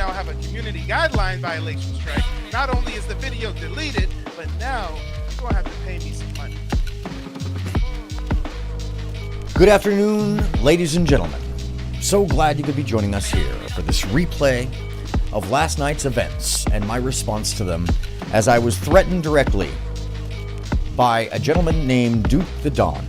now have a community guideline violation strike. Not only is the video deleted, but now you're going to have to pay me some money. Good afternoon, ladies and gentlemen. So glad you could be joining us here for this replay of last night's events and my response to them, as I was threatened directly by a gentleman named Duke the Don.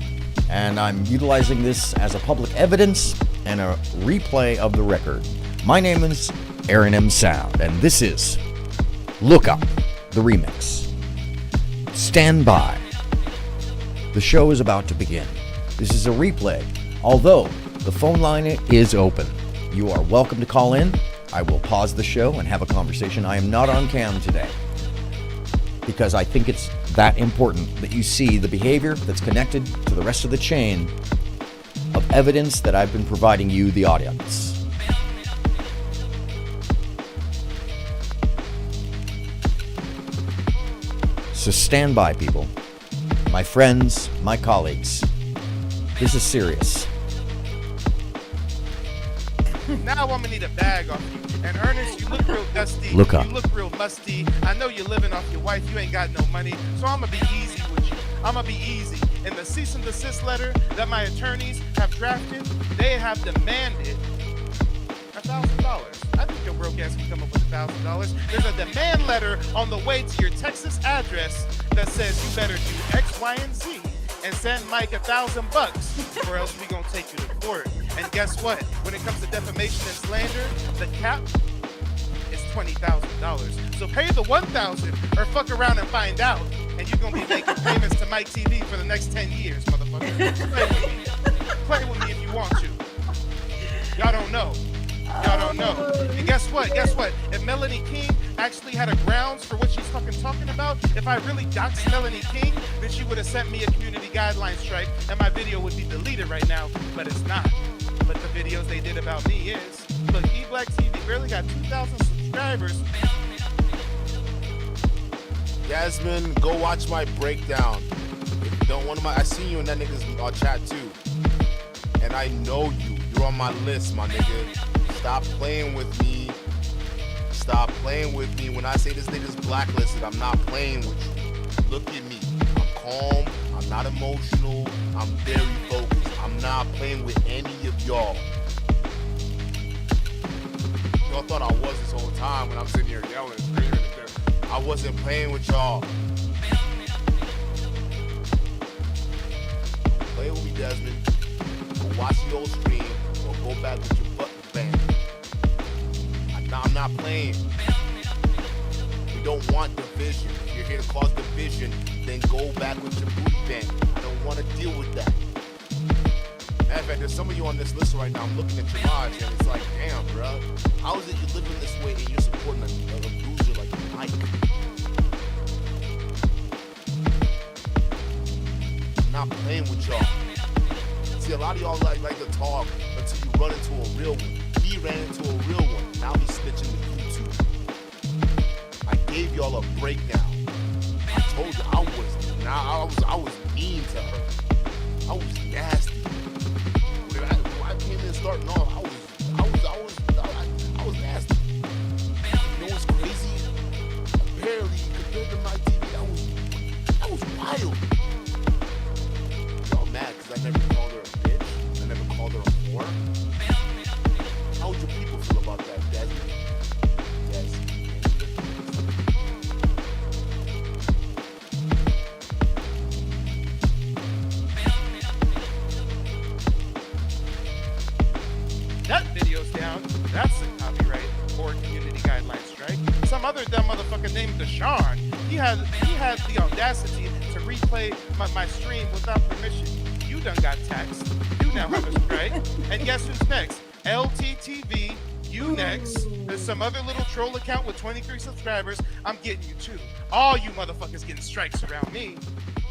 And I'm utilizing this as a public evidence and a replay of the record. My name is aronmsound, and this is Look Up, the remix. Stand by. The show is about to begin. This is a replay, although the phone line is open. You are welcome to call in. I will pause the show and have a conversation. I am not on cam today because I think it's that important that you see the behavior that's connected to the rest of the chain of evidence that I've been providing you, the audience. So stand by, people. My friends, my colleagues. This is serious. Now I'm gonna need a bag off you. And Ernest, you look real dusty. Look up. You look real musty. I know you're living off your wife. You ain't got no money. So I'm gonna be easy with you. I'm gonna be easy. In the cease and desist letter that my attorneys have drafted, they have demanded $1,000. I think your broke ass can come up with $1,000. There's a demand letter on the way to your Texas address that says you better do X, Y, and Z and send Mike $1,000, or else we gonna take you to court. And guess what? When it comes to defamation and slander, the cap is $20,000. So pay the $1,000 or fuck around and find out, and you're gonna be making payments to Mike TV for the next 10 years, motherfucker. Play with me. Play with me if you want to. Y'all don't know. Y'all don't know. And guess what? Guess what? If Melanie King actually had a grounds for what she's fucking talking about, if I really doxed Melanie King, then she would have sent me a community guideline strike and my video would be deleted right now, but it's not. But the videos they did about me is, look, eBlack TV barely got 2,000 subscribers. Yasmin, go watch my breakdown. If you don't want I seen you in that nigga's chat too. And I know you. You're on my list, my nigga. Stop playing with me. Stop playing with me. When I say this nigga's blacklisted, I'm not playing with you. Look at me. I'm calm. I'm not emotional. I'm very focused. I'm not playing with any of y'all. Y'all thought I was this whole time when I'm sitting here yelling and screaming. I wasn't playing with y'all. Play with me, Desmond. Go watch the old stream or go back with your butt bang. I'm not playing. We don't want division. If you're here to cause division, then go back with your booty bang. I don't want to deal with that. Matter of fact, there's some of you on this list right now. I'm looking at your lives and it's like, damn, bro. How is it you're living this way and you're supporting a loser like Mike? I'm not playing with y'all. See, a lot of y'all like to talk until you run into a real one. He ran into a real one. Now he's snitching to YouTube. I gave y'all a breakdown. I told you I was mean to her. I was nasty. When I came in starting off, I was nasty. You know what's crazy? Apparently, compared to my TV, I was wild. Y'all mad because I never called her a bitch. I never called her a whore. How would your people feel about that, Desmond? Yes. That video's down. That's a copyright or community guideline strike. Some other dumb motherfucker named Deshaun, he had the audacity to replay my stream without permission. You done got taxed. You now have a strike. And guess who's next? LTTV, you next. There's some other little troll account with 23 subscribers. I'm getting you too. All you motherfuckers getting strikes around me.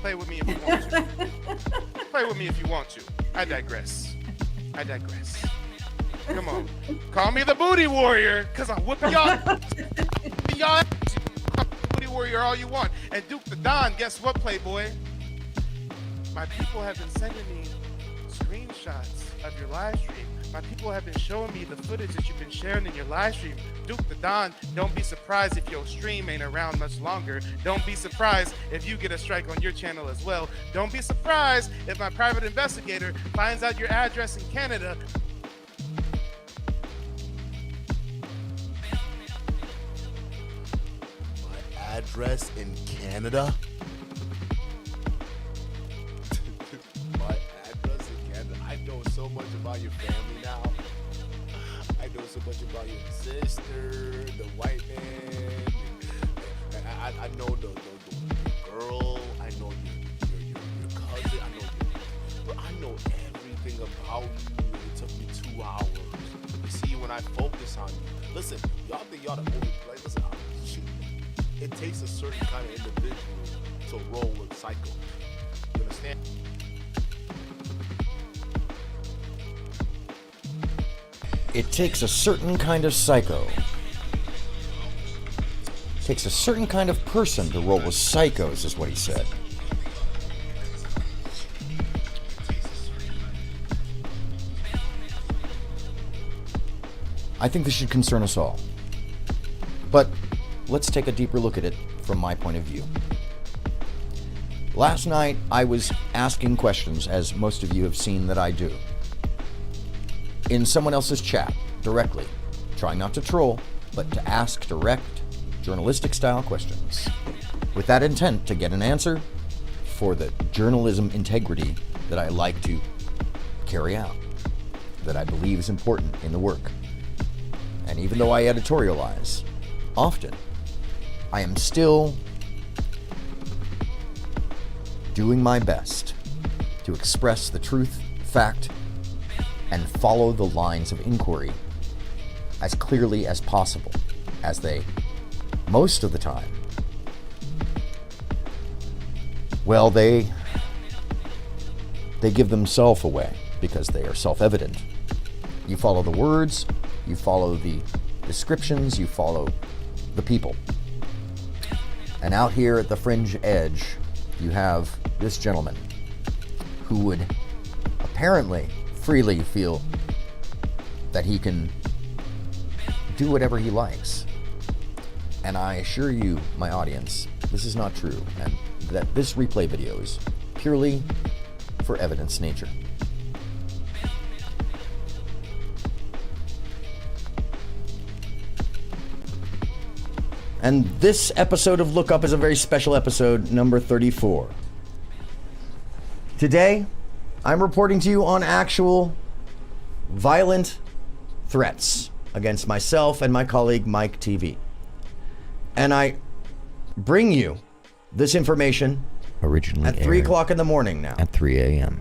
Play with me if you want to. Play with me if you want to. I digress. Come on. Call me the booty warrior, because I'm whooping y'all. Y'all booty warrior all you want. And Duke the Don, guess what, Playboy? My people have been sending me screenshots of your live stream My people have been showing me the footage that you've been sharing in your live stream. Duke the Don, don't be surprised if your stream ain't around much longer. Don't be surprised if you get a strike on your channel as well. Don't be surprised if my private investigator finds out your address in Canada. My address in Canada? My address in Canada. I know so much about your family now. I know so much about your sister, the white man. I know the girl. I know your cousin. I know everything about you. It took me 2 hours. You see, when I focus on you, listen, y'all think y'all the only play. Listen, shoot. It takes a certain kind of individual to roll with psycho. You understand? It takes a certain kind of psycho. It takes a certain kind of person to roll with psychos, is what he said. I think this should concern us all. But let's take a deeper look at it from my point of view. Last night, I was asking questions, as most of you have seen that I do, in someone else's chat, directly, trying not to troll, but to ask direct, journalistic-style questions, with that intent to get an answer for the journalism integrity that I like to carry out, that I believe is important in the work. And even though I editorialize, often, I am still doing my best to express the truth, fact, and follow the lines of inquiry as clearly as possible, as they, most of the time, well, they give themselves away because they are self-evident. You follow the words, you follow the descriptions, you follow the people. And out here at the fringe edge, you have this gentleman who would apparently freely feel that he can do whatever he likes. And I assure you, my audience, this is not true, and that this replay video is purely for evidence nature. And this episode of Look Up is a very special episode, number 34. Today, I'm reporting to you on actual violent threats against myself and my colleague Mike TV. And I bring you this information originally at 3 o'clock in the morning now. At 3 a.m.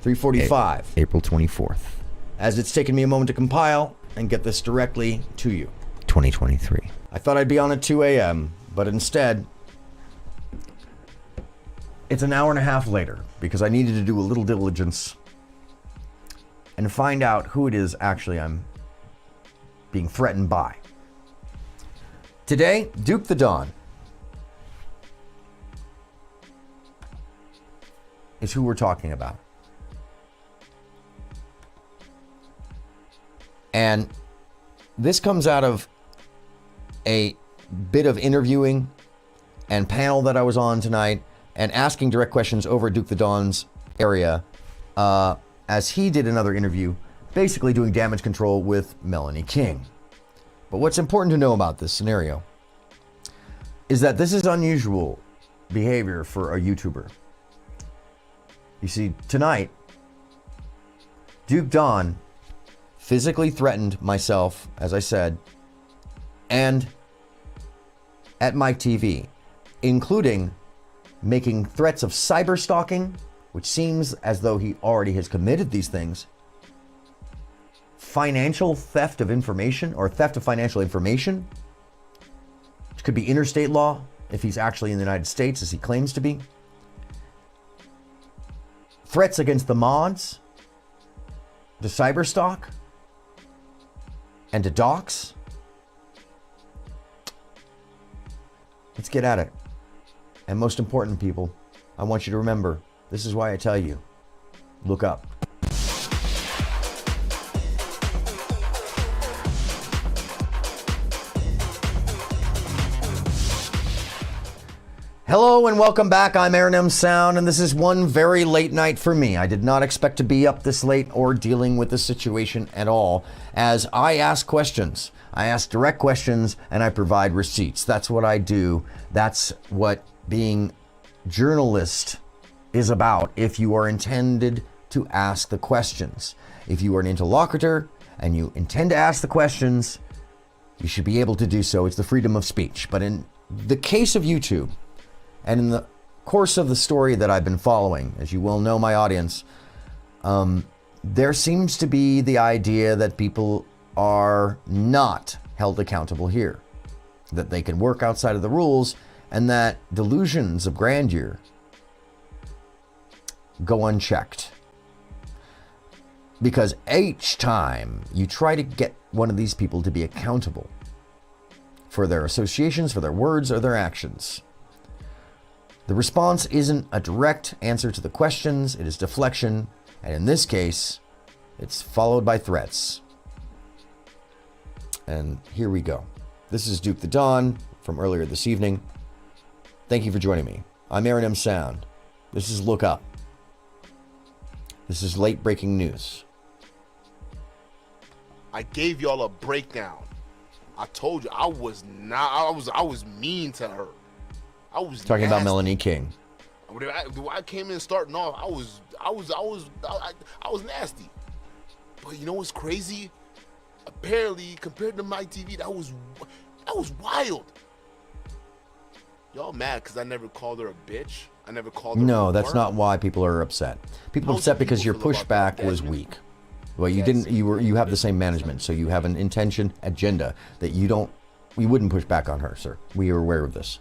3:45. April 24th, As it's taken me a moment to compile and get this directly to you. 2023. I thought I'd be on at 2 a.m., but instead, it's an hour and a half later because I needed to do a little diligence and find out who it is actually I'm being threatened by. Today, Duke the Don is who we're talking about. And this comes out of a bit of interviewing and panel that I was on tonight and asking direct questions over Duke the Don's area as he did another interview, basically doing damage control with Melanie King. But what's important to know about this scenario is that this is unusual behavior for a YouTuber. You see, tonight, Duke Don physically threatened myself, as I said, and at Mike TV, including making threats of cyberstalking, which seems as though he already has committed these things, financial theft of information or theft of financial information, which could be interstate law if he's actually in the United States as he claims to be, threats against the mods, to cyberstalk, and to dox. Let's get at it. And most important, people, I want you to remember, this is why I tell you, look up. Hello and welcome back. I'm aronmsound, and this is one very late night for me. I did not expect to be up this late or dealing with this situation at all, as I ask questions. I ask direct questions and I provide receipts. That's what I do. That's what being journalist is about if you are intended to ask the questions. If you are an interlocutor and you intend to ask the questions, you should be able to do so. It's the freedom of speech. But in the case of YouTube, and in the course of the story that I've been following, as you well know, my audience, there seems to be the idea that people are not held accountable here, that they can work outside of the rules, and that delusions of grandeur go unchecked. Because each time you try to get one of these people to be accountable for their associations, for their words, or their actions, the response isn't a direct answer to the questions, it is deflection, and in this case, it's followed by threats. And here we go. This is Duke the Don from earlier this evening. Thank you for joining me. I'm aronmsound. This is Look Up. This is late breaking news. I gave y'all a breakdown. I told you I was mean to her. I was Talking about nasty. Melanie King. When I came in starting off, I was nasty. But you know what's crazy? Apparently, compared to my TV, that was wild. Y'all mad because I never called her a bitch? I never called her. No, a that's whore? not why people are upset. People are How upset do because your people feel about pushback that, was Desmond? weak. Well, you have the same management, so you have an intention agenda that we wouldn't push back on her, sir. We are aware of this.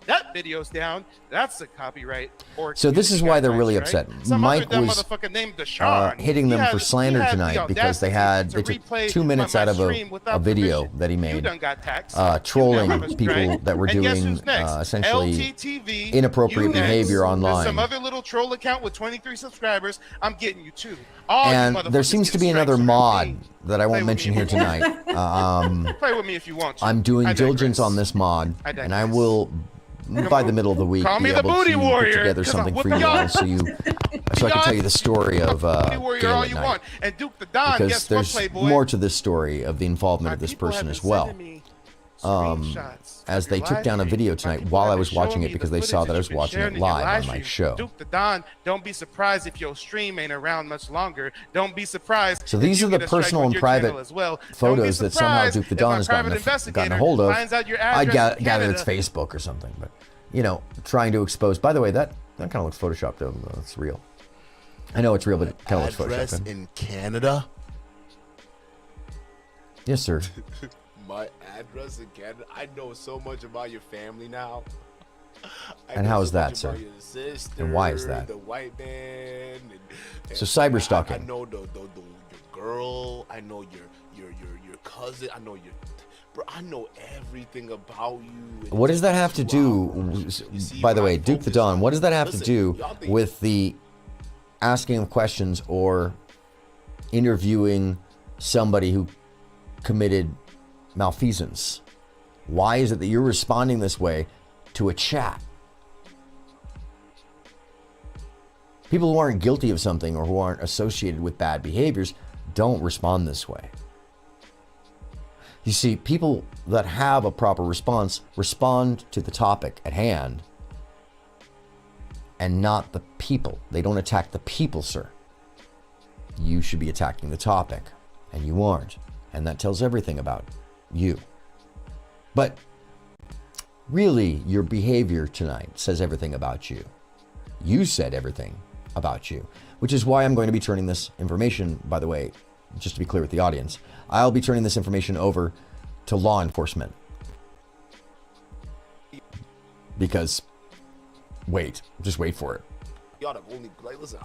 That video's down. That's a copyright. Or So this is why they're really right? upset. Some Mike other dumb was motherfucker named Deshaun. hitting them He for had- slander he had the tonight because they audacity took to replay 2 minutes my out of stream a without video permission. that he You made, done got taxed. trolling You done people right? that were And guess doing who's next? essentially LTTV, inappropriate you next. behavior There's online. some other little troll account with 23 subscribers. I'm getting you too. All you And there motherfuckers seems to get be another strikes from mod me. that I Play won't with mention me here if you want. tonight. Play with me if you want to. I'm doing I diligence digress. on this mod, I and I digress. will, by the middle of the week, Call be me the able booty to warrior, put together 'cause I something whip for you them all, y'all. so I can tell you the story of Booty warrior Gail all at you night. want. And Duke the Don, Because guess what, there's Playboy? more to this story of the involvement My of this people have person been as well. sending me screenshots As of they your took live down a stream. video My tonight people while have I been was watching showing it me because the they saw footage that I was you've been watching sharing it in your live live on my stream. show. Duke the Don, don't be surprised if your stream ain't around much longer. Don't be surprised. So if these you are the get a strike personal on and your private channel as well. Don't be photos that somehow surprised Duke the if Don my has private gotten a investigator hold of. finds out your I address in gather it's Canada. Facebook or something, but trying to expose. By the way, that kind of looks photoshopped. It's real. I know it's real, but it kind of looks Address photoshopped. in Canada. Yes, sir. My address in Canada. I know so much about your family now. I And know how so is that, much sir? about your sister, And why is that? The white man. So cyberstalking. I know your girl. I know your cousin. I know your. Bro, I know everything about you. What does that have to do? You see, By the when I way, Duke the focus Don, on- what does that have to Listen, do y'all think- with the asking of questions or interviewing somebody who committed malfeasance? Why is it that you're responding this way to a chat? People who aren't guilty of something or who aren't associated with bad behaviors don't respond this way. You see, people that have a proper response respond to the topic at hand and not the people. They don't attack the people, sir. You should be attacking the topic, and you aren't. And that tells everything about you. But really, your behavior tonight says everything about you. You said everything about you, which is why I'm going to be turning this information, by the way, just to be clear with the audience, I'll be turning this information over to law enforcement. Because, just wait for it. Y'all have only listen.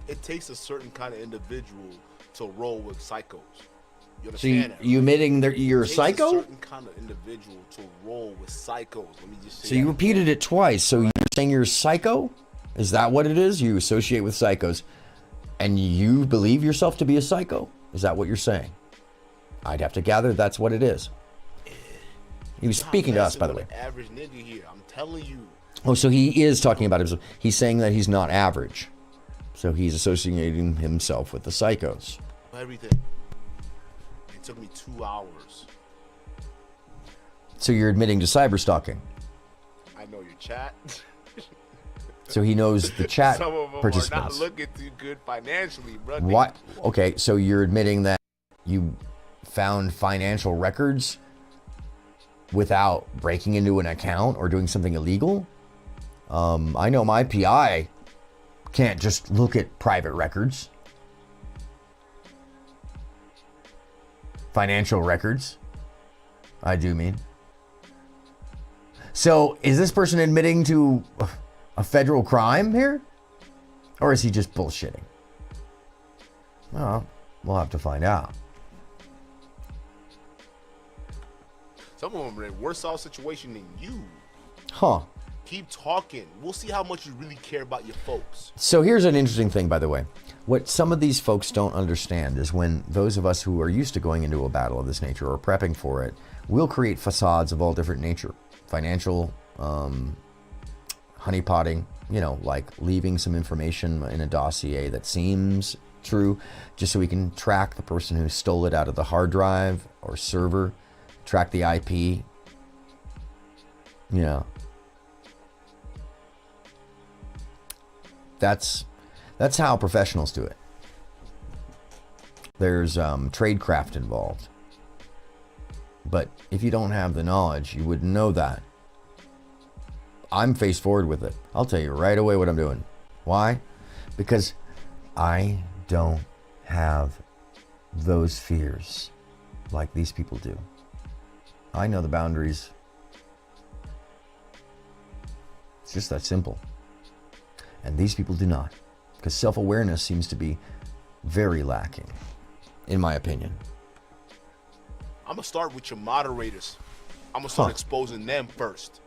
It takes a certain kind of individual to roll with psychos. You So you, understand that? you admitting that you're a It takes a psycho? certain kind of individual to roll with psychos. Let me just say So you that. repeated it twice. So you're saying you're a psycho? Is that what it is? You associate with psychos and you believe yourself to be a psycho? Is that what you're saying? I'd have to gather that's what it is. He was speaking to us, by the way. Average nigga here, I'm telling you. Oh, so he is talking about himself. He's saying that he's not average. So he's associating himself with the psychos. Everything. It took me 2 hours. So you're admitting to cyberstalking. I know your chat. So he knows the chat Some of them participants. are not looking too good financially, bro. What? Okay, so you're admitting that you found financial records without breaking into an account or doing something illegal? I know my PI can't just look at private records. Financial records. I do mean. So is this person admitting to a federal crime here? Or is he just bullshitting? Well, we'll have to find out. Some of them are in a worse off situation than you. Huh. Keep talking. We'll see how much you really care about your folks. So here's an interesting thing, by the way. What some of these folks don't understand is when those of us who are used to going into a battle of this nature or prepping for it, we'll create facades of all different nature. Financial, honeypotting, you know, like leaving some information in a dossier that seems true, just so we can track the person who stole it out of the hard drive or server, track the IP, you know. That's how professionals do it. There's tradecraft involved. But if you don't have the knowledge, you wouldn't know that. I'm face forward with it. I'll tell you right away what I'm doing. Why? Because I don't have those fears like these people do. I know the boundaries. It's just that simple. And these people do not. Because self-awareness seems to be very lacking, in my opinion. I'm going to start with your moderators. I'm going to start exposing them first.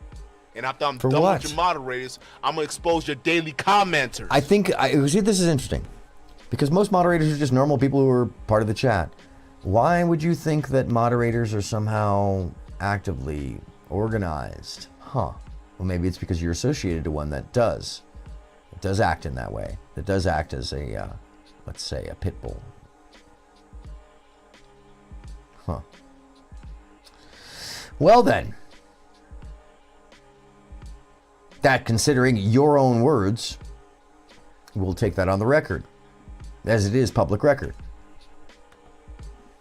And after I'm For done what? with your moderators, I'm going to expose your daily commenters. I think, see, this is interesting. Because most moderators are just normal people who are part of the chat. Why would you think that moderators are somehow actively organized? Huh. Well, maybe it's because you're associated to one that does. It does act in that way. That does act as a, let's say, a pit bull. Huh. Well then, that considering your own words, we'll take that on the record, as it is public record.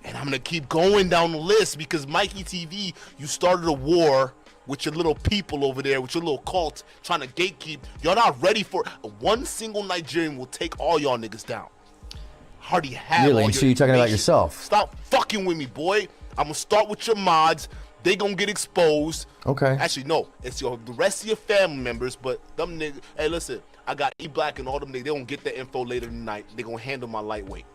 And I'm going to keep going down the list because Mikey TV, you started a war with your little people over there, with your little cult, trying to gatekeep. Y'all not ready for one single Nigerian will take all y'all niggas down. Already have Really? all So your you're talking about information. yourself? Stop fucking with me, boy. I'm gonna start with your mods. They gonna get exposed. Okay. Actually, no. It's the rest of your family members, but them niggas. Hey, listen. I got E-Black and all them niggas. They gonna get the info later tonight. They gonna handle my lightweight.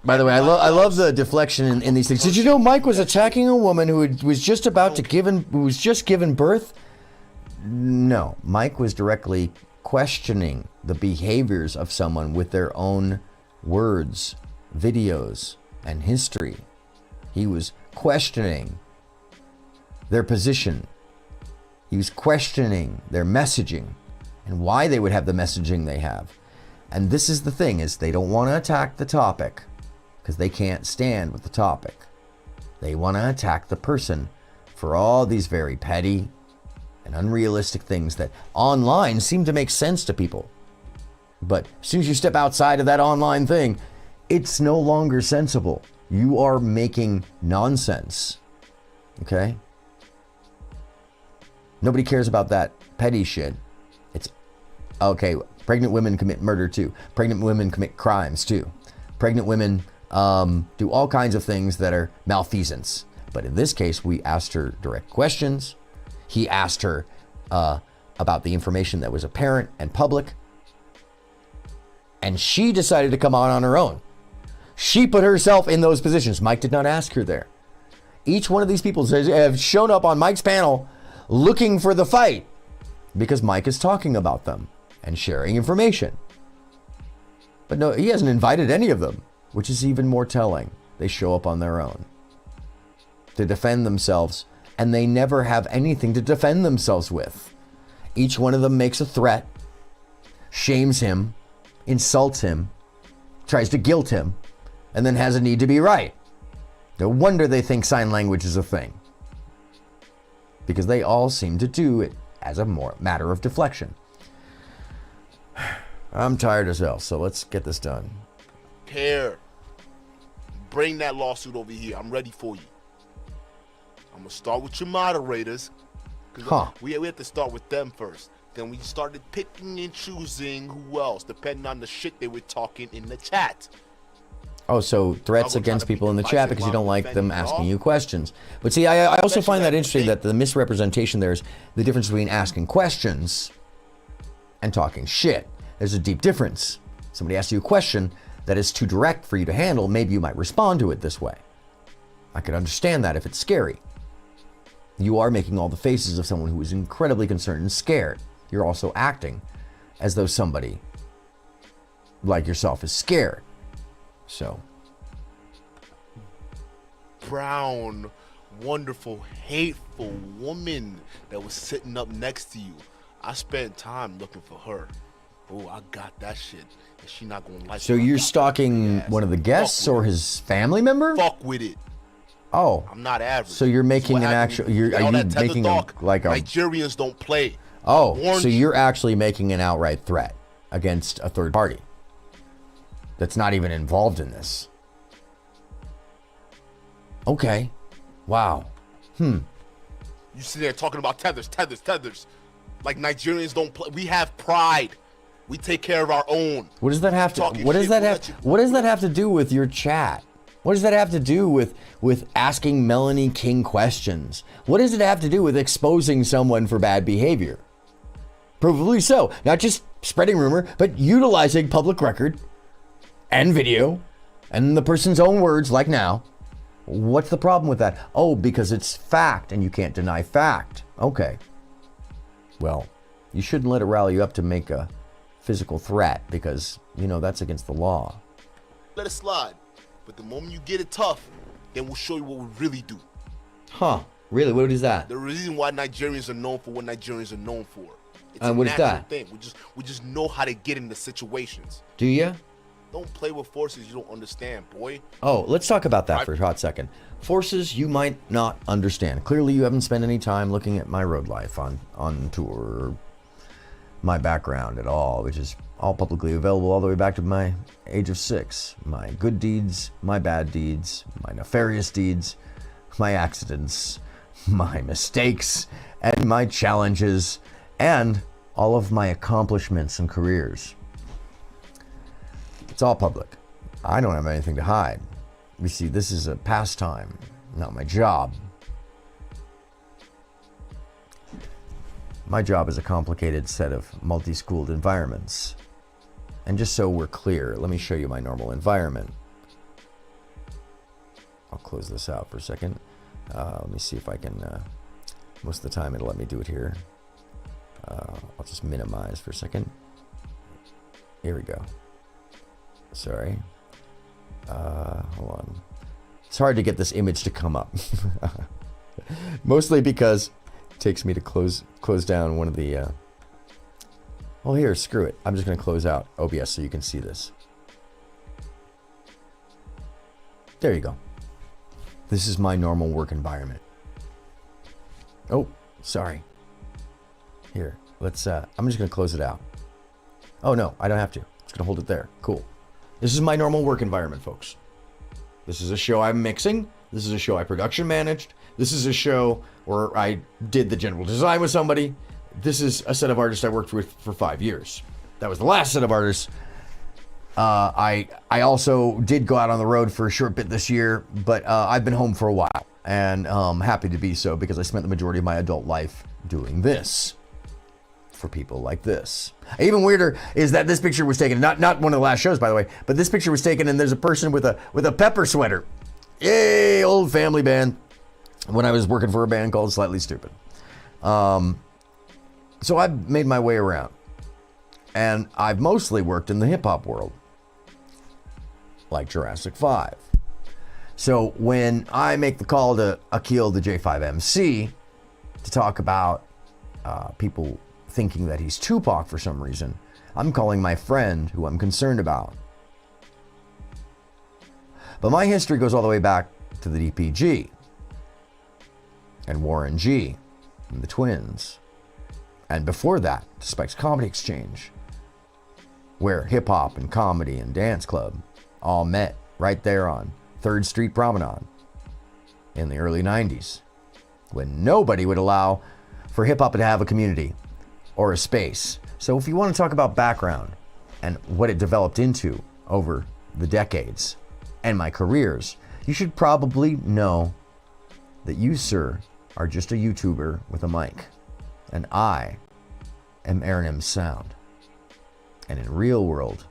By the way, I love the deflection in these things. Did you know Mike was attacking a woman who was just about to who was just given birth? No, Mike was directly questioning the behaviors of someone with their own words, videos, and history. He was questioning their position. He was questioning their messaging and why they would have the messaging they have. And this is the thing, is they don't want to attack the topic because they can't stand with the topic. They want to attack the person for all these very petty and unrealistic things that online seem to make sense to people. But as soon as you step outside of that online thing, it's no longer sensible. You are making nonsense. Okay? Nobody cares about that petty shit. It's, okay, pregnant women commit murder too. Pregnant women commit crimes too. Pregnant women do all kinds of things that are malfeasance. But in this case, we asked her direct questions. He asked her about the information that was apparent and public. And she decided to come on her own. She put herself in those positions. Mike did not ask her there. Each one of these people have shown up on Mike's panel looking for the fight because Mike is talking about them and sharing information. But no, he hasn't invited any of them, which is even more telling. They show up on their own to defend themselves and they never have anything to defend themselves with. Each one of them makes a threat, shames him, insults him, tries to guilt him, and then has a need to be right. No wonder they think sign language is a thing, because they all seem to do it as a matter of deflection. I'm tired as hell, so let's get this done. Care. Bring that lawsuit over here. I'm ready for you. I'm gonna start with your moderators. We have to start with them first. Then we started picking and choosing who else, depending on the shit they were talking in the chat. Oh, so threats against people in the chat because you don't like them asking you questions. But see, I also find that interesting that the misrepresentation there is the difference between asking questions and talking shit. There's a deep difference. Somebody asks you a question that is too direct for you to handle, maybe you might respond to it this way. I could understand that if it's scary. You are making all the faces of someone who is incredibly concerned and scared. You're also acting as though somebody like yourself is scared. So. Brown, wonderful, hateful woman that was sitting up next to you. I spent time looking for her. Oh, I got that shit. And she not gonna like it. So you're stalking one of the guests or his family member? Fuck with it. Oh. I'm not average. So you're making an actual, are you making like a... Nigerians don't play. Oh, so you're actually making an outright threat against a third party that's not even involved in this. Okay. Wow. You sit there talking about tethers. Like Nigerians don't play. We have pride. We take care of our own. What does that have to? What does that have to do with your chat? What does that have to do with asking Melanie King questions? What does it have to do with exposing someone for bad behavior? Provably so. Not just spreading rumor, but utilizing public record and video and the person's own words like now. What's the problem with that? Oh, because it's fact and you can't deny fact. Okay. Well, you shouldn't let it rally you up to make a physical threat because, you know, that's against the law. Let it slide. But the moment you get it tough, then we'll show you what we really do. Huh. Really? What is that? The reason why Nigerians are known for what Nigerians are known for. It's what is that? Thing. We just know how to get into situations. Do you? Don't play with forces you don't understand, boy. Oh, let's talk about that for a hot second. Forces you might not understand. Clearly, you haven't spent any time looking at my road life on tour, or my background at all, which is all publicly available all the way back to my age of 6. My good deeds, my bad deeds, my nefarious deeds, my accidents, my mistakes, and my challenges, and all of my accomplishments and careers. It's all public. I don't have anything to hide. You see, this is a pastime, not my job. My job is a complicated set of multi-schooled environments. And just so we're clear, let me show you my normal environment. I'll close this out for a second. Let me see if I can, most of the time it'll let me do it here. I'll just minimize for a second. Here we go. Sorry. Hold on. It's hard to get this image to come up. Mostly because it takes me to close down one of the... Well, here, screw it. I'm just going to close out OBS so you can see this. There you go. This is my normal work environment. Oh, sorry. Here, let's... I'm just going to close it out. Oh, no, I don't have to. I'm just going to hold it there. Cool. This is my normal work environment, folks. This is a show I'm mixing. This is a show I production managed. This is a show where I did the general design with somebody. This is a set of artists I worked with for 5 years. That was the last set of artists. I also did go out on the road for a short bit this year, but I've been home for a while, and I'm happy to be so because I spent the majority of my adult life doing this for people like this. Even weirder is that this picture was taken, not one of the last shows, by the way, but this picture was taken and there's a person with a pepper sweater. Yay, old family band. When I was working for a band called Slightly Stupid. So I've made my way around. And I've mostly worked in the hip hop world. Like Jurassic 5. So when I make the call to Akil the J5MC to talk about people thinking that he's Tupac for some reason, I'm calling my friend who I'm concerned about. But my history goes all the way back to the DPG and Warren G and the Twins. And before that, to Spike's Comedy Exchange, where hip hop and comedy and dance club all met right there on 3rd Street Promenade in the early 90s, when nobody would allow for hip hop to have a community or a space. So if you want to talk about background and what it developed into over the decades and my careers, you should probably know that you, sir, are just a YouTuber with a mic. And I am aronmsound. And in real world,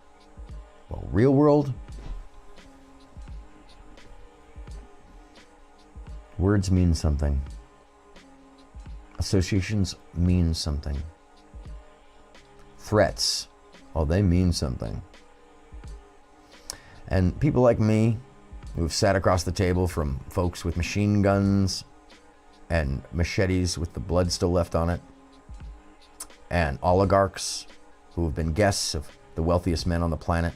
words mean something. Associations mean something. Threats, they mean something. And people like me, who've sat across the table from folks with machine guns and machetes with the blood still left on it, and oligarchs who have been guests of the wealthiest men on the planet,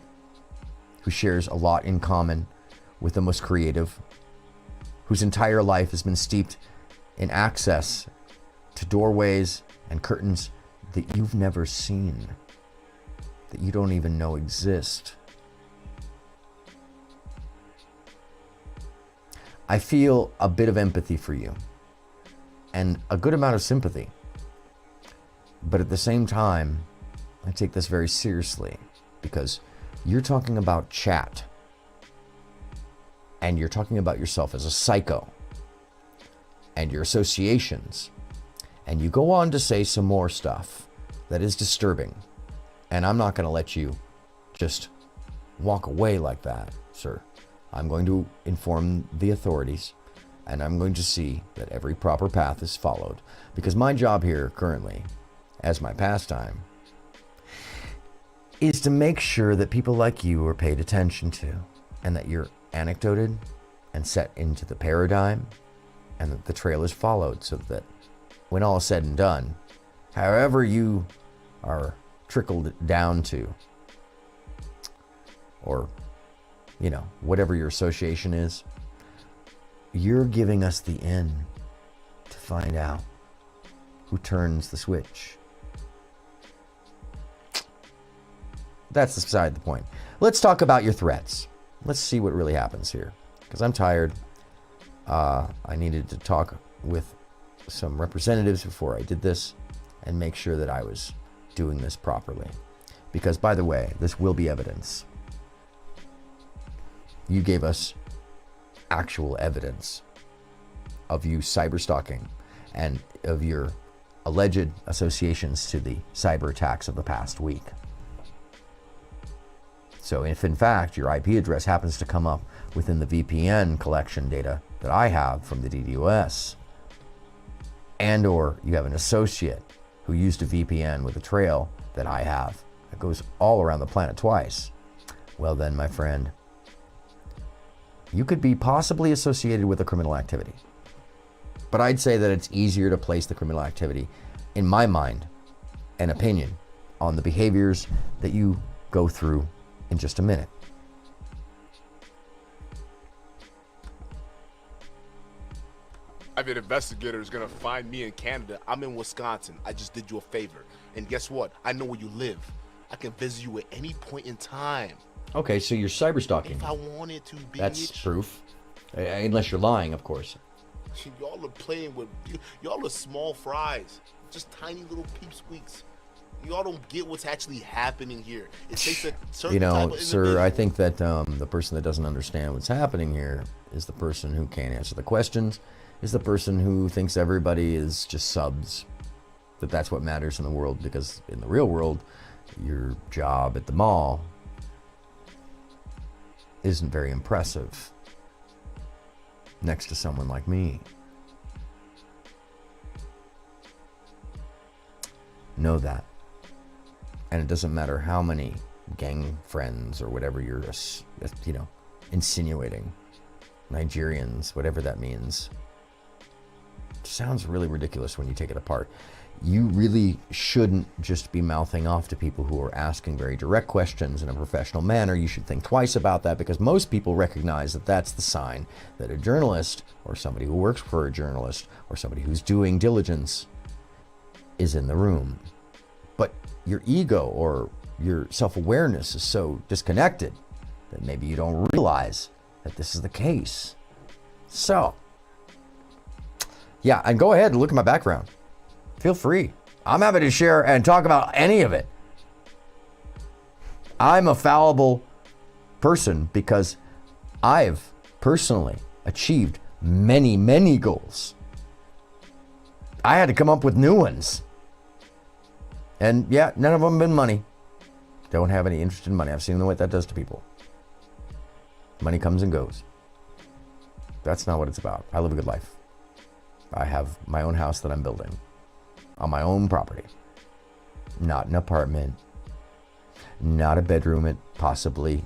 who shares a lot in common with the most creative, whose entire life has been steeped in access to doorways and curtains that you've never seen, that you don't even know exist. I feel a bit of empathy for you and a good amount of sympathy. But at the same time, I take this very seriously because you're talking about chat and you're talking about yourself as a psycho and your associations. And you go on to say some more stuff that is disturbing. And I'm not going to let you just walk away like that, sir. I'm going to inform the authorities, and I'm going to see that every proper path is followed. Because my job here currently, as my pastime, is to make sure that people like you are paid attention to, and that you're anecdoted and set into the paradigm, and that the trail is followed, so that when all is said and done, however you are trickled down to, or whatever your association is, you're giving us the in to find out who turns the switch. That's beside the point. Let's talk about your threats. Let's see what really happens here, because I'm tired. I needed to talk with some representatives before I did this and make sure that I was doing this properly. Because, by the way, this will be evidence. You gave us actual evidence of you cyberstalking and of your alleged associations to the cyber attacks of the past week. So if in fact your IP address happens to come up within the VPN collection data that I have from the DDoS, and or you have an associate who used a VPN with a trail that I have that goes all around the planet twice, well then, my friend, you could be possibly associated with a criminal activity. But I'd say that it's easier to place the criminal activity, in my mind and opinion, on the behaviors that you go through in just a minute. Private investigator is gonna find me in Canada. I'm in Wisconsin. I just did you a favor. And guess what? I know where you live. I can visit you at any point in time. Okay, so you're cyberstalking. If I wanted to, bitch. That's proof. Unless you're lying, of course. Y'all are playing with, y'all are small fries. Just tiny little peep squeaks. Y'all don't get what's actually happening here. It takes a certain type of sir, I think that the person that doesn't understand what's happening here is the person who can't answer the questions, is the person who thinks everybody is just subs, that that's what matters in the world, because in the real world, your job at the mall isn't very impressive next to someone like me. Know that. And it doesn't matter how many gang friends or whatever you're, insinuating Nigerians, whatever that means. Sounds really ridiculous when you take it apart. You really shouldn't just be mouthing off to people who are asking very direct questions in a professional manner. You should think twice about that, because most people recognize that that's the sign that a journalist, or somebody who works for a journalist, or somebody who's doing diligence is in the room. But your ego or your self-awareness is so disconnected that maybe you don't realize that this is the case. So, yeah, and go ahead and look at my background. Feel free. I'm happy to share and talk about any of it. I'm a fallible person because I've personally achieved many, many goals. I had to come up with new ones. And yeah, none of them have been money. Don't have any interest in money. I've seen what that does to people. Money comes and goes. That's not what it's about. I live a good life. I have my own house that I'm building on my own property. Not an apartment. Not a bedroom at possibly,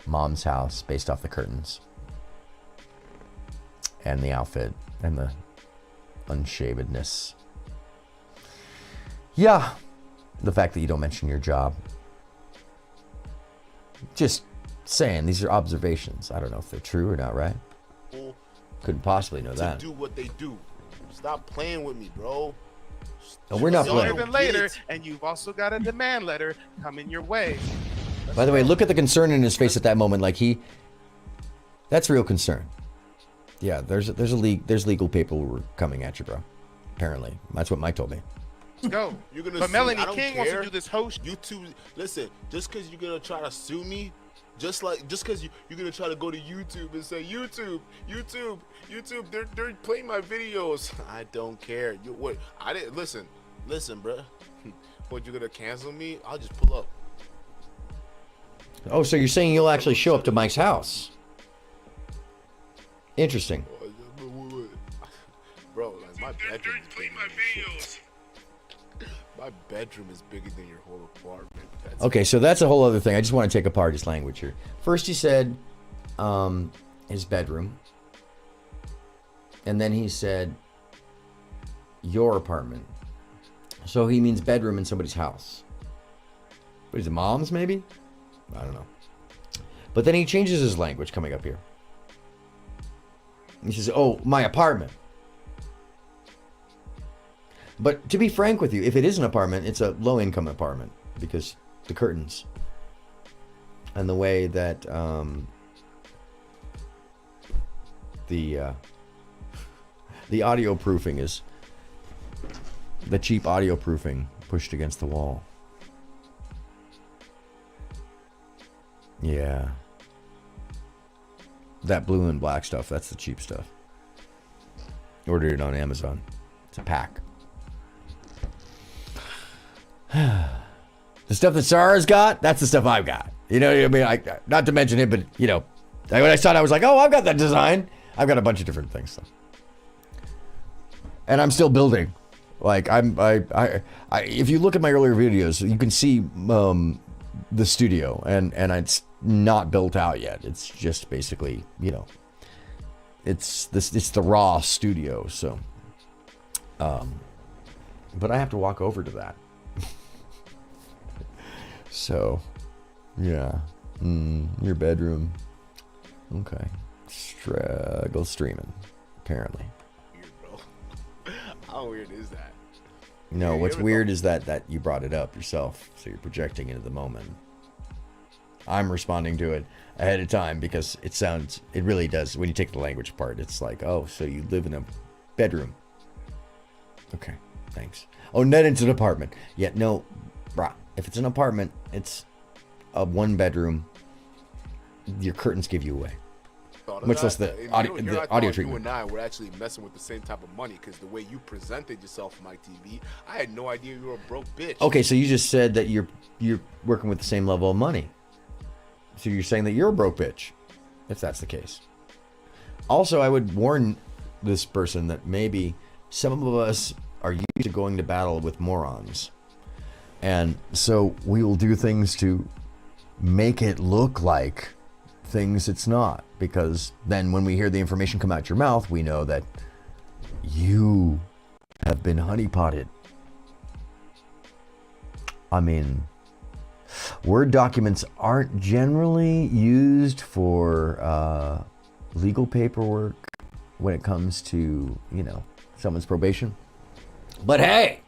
mom's house based off the curtains. And the outfit and the unshavedness. Yeah. The fact that you don't mention your job. Just saying, these are observations. I don't know if they're true or not, right? Couldn't possibly know that. To do what they do. Stop playing with me, bro. No, we're not Sooner playing. than later, and you've also got a demand letter coming your way. By the way, look at the concern in his face at that moment. Like that's real concern. Yeah, there's legal paperwork coming at you, bro. Apparently, that's what Mike told me. Let's go. You're gonna But sue- Melanie I don't King wants to care. do this host. YouTube, listen, just because you're gonna try to sue me, just because you're gonna try to go to YouTube and say YouTube, they're playing my videos. I don't care. I didn't listen, bro. What, you're gonna cancel me? I'll just pull up. Oh, so you're saying you'll actually show up to Mike's house? Interesting. Bro, like my bedroom is bigger than your shit. My bedroom is bigger than your whole apartment. Okay, so that's a whole other thing. I just want to take apart his language here. First he said his bedroom. And then he said your apartment. So he means bedroom in somebody's house. What is it, mom's maybe? I don't know. But then he changes his language coming up here. He says, oh, my apartment. But to be frank with you, if it is an apartment, it's a low-income apartment because the curtains and the way that the audio proofing is, the cheap audio proofing pushed against the wall. Yeah. That blue and black stuff, that's the cheap stuff. Ordered it on Amazon. It's a pack. The stuff that Sarah's got, that's the stuff I've got. You know what I mean? Not to mention it, but when I saw it, I was like, oh, I've got that design. I've got a bunch of different things. So. And I'm still building. Like if you look at my earlier videos, you can see the studio, and it's not built out yet. It's just basically, it's the raw studio. So, but I have to walk over to that. So, yeah, your bedroom. Okay, struggle streaming, apparently. Weird, bro. How weird is that? No, what's weird is that you brought it up yourself, so you're projecting into the moment. I'm responding to it ahead of time because it really does. When you take the language apart, it's like, oh, so you live in a bedroom. Okay, thanks. Oh, not into an apartment. Yeah, no, brah. If it's an apartment, it's a one bedroom. Your curtains give you away. Much less the audio treatment. You and I were actually messing with the same type of money because the way you presented yourself on my TV, I had no idea you were a broke bitch. Okay, so you just said that you're working with the same level of money. So you're saying that you're a broke bitch, if that's the case. Also, I would warn this person that maybe some of us are used to going to battle with morons. And so we will do things to make it look like things it's not, because then when we hear the information come out your mouth, we know that you have been honeypotted. I mean, Word documents aren't generally used for legal paperwork when it comes to, you know, someone's probation. But hey,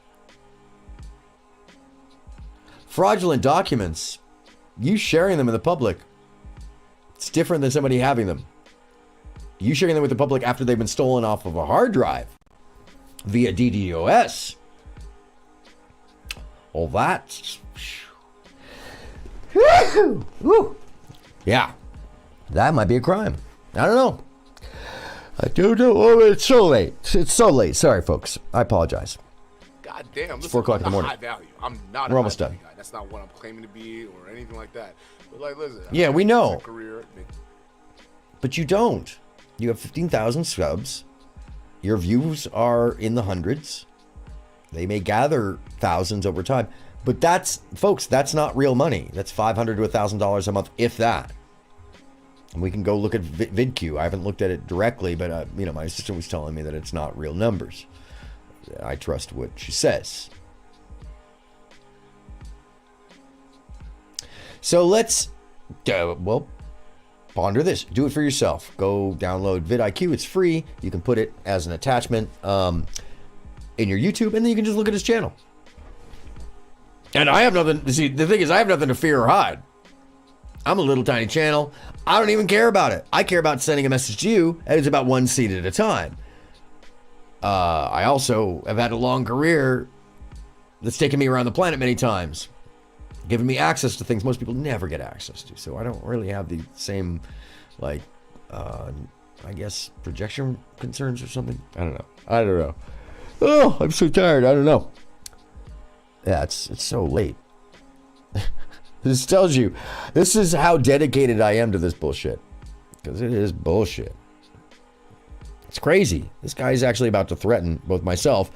fraudulent documents, you sharing them in the public, it's different than somebody having them. You sharing them with the public after they've been stolen off of a hard drive via DDoS. All that. Yeah, that might be a crime. I don't know. I don't know. Oh, it's so late. It's so late. Sorry, folks. I apologize. God damn. It's 4 o'clock in the morning. High value. I'm not We're a almost high value done. guy. That's not what I'm claiming to be or anything like that. But like, listen. Yeah, we know. It's a career. But you don't. You have 15,000 subs. Your views are in the hundreds. They may gather thousands over time. But that's, folks, that's not real money. That's $500 to $1,000 a month, if that. And we can go look at VidQ. I haven't looked at it directly, but you know, my assistant was telling me that it's not real numbers. I trust what she says. So let's, well, ponder this. Do it for yourself. Go download vidIQ. It's free. You can put it as an attachment in your YouTube, and then you can just look at his channel. And I have nothing, see, the thing is, I have nothing to fear or hide. I'm a little tiny channel. I don't even care about it. I care about sending a message to you, and it's about one seed at a time. I also have had a long career that's taken me around the planet many times, giving me access to things most people never get access to. So I don't really have the same, like, I guess, projection concerns or something. I don't know. Oh, I'm so tired. I don't know. Yeah, it's so late. This tells you, this is how dedicated I am to this bullshit. Because it is bullshit. It's crazy. This guy is actually about to threaten both myself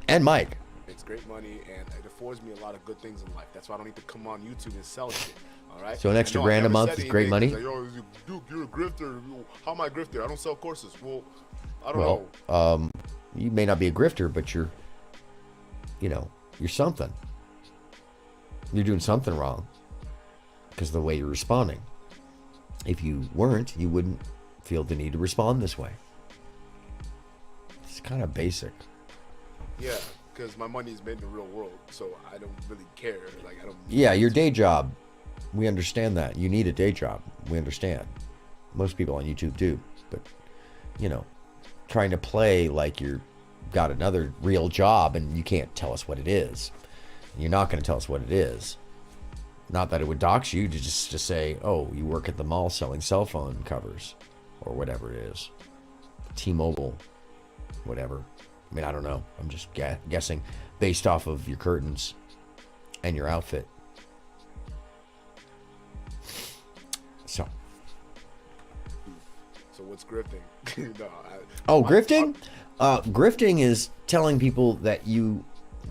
and Mike. It's great money, and it affords me a lot of good things in life. That's why I don't need to come on YouTube and sell shit. All right. So an extra grand a month is great money? Like, yo, Duke, you're a grifter. How am I a grifter? I don't sell courses. Well, I don't know. You may not be a grifter, but you're something. You're doing something wrong because of the way you're responding. If you weren't, you wouldn't feel the need to respond this way. It's kind of basic. Yeah, because my money is made in the real world, so I don't really care. Like, I don't. Yeah, your day job. We understand that. You need a day job. We understand. Most people on YouTube do. But, trying to play like you're got another real job and you can't tell us what it is. You're not going to tell us what it is. Not that it would dox you to just to say, oh, you work at the mall selling cell phone covers or whatever it is. T-Mobile, whatever. I mean, I don't know. I'm just guessing based off of your curtains and your outfit. So what's grifting? Grifting? Grifting is telling people that you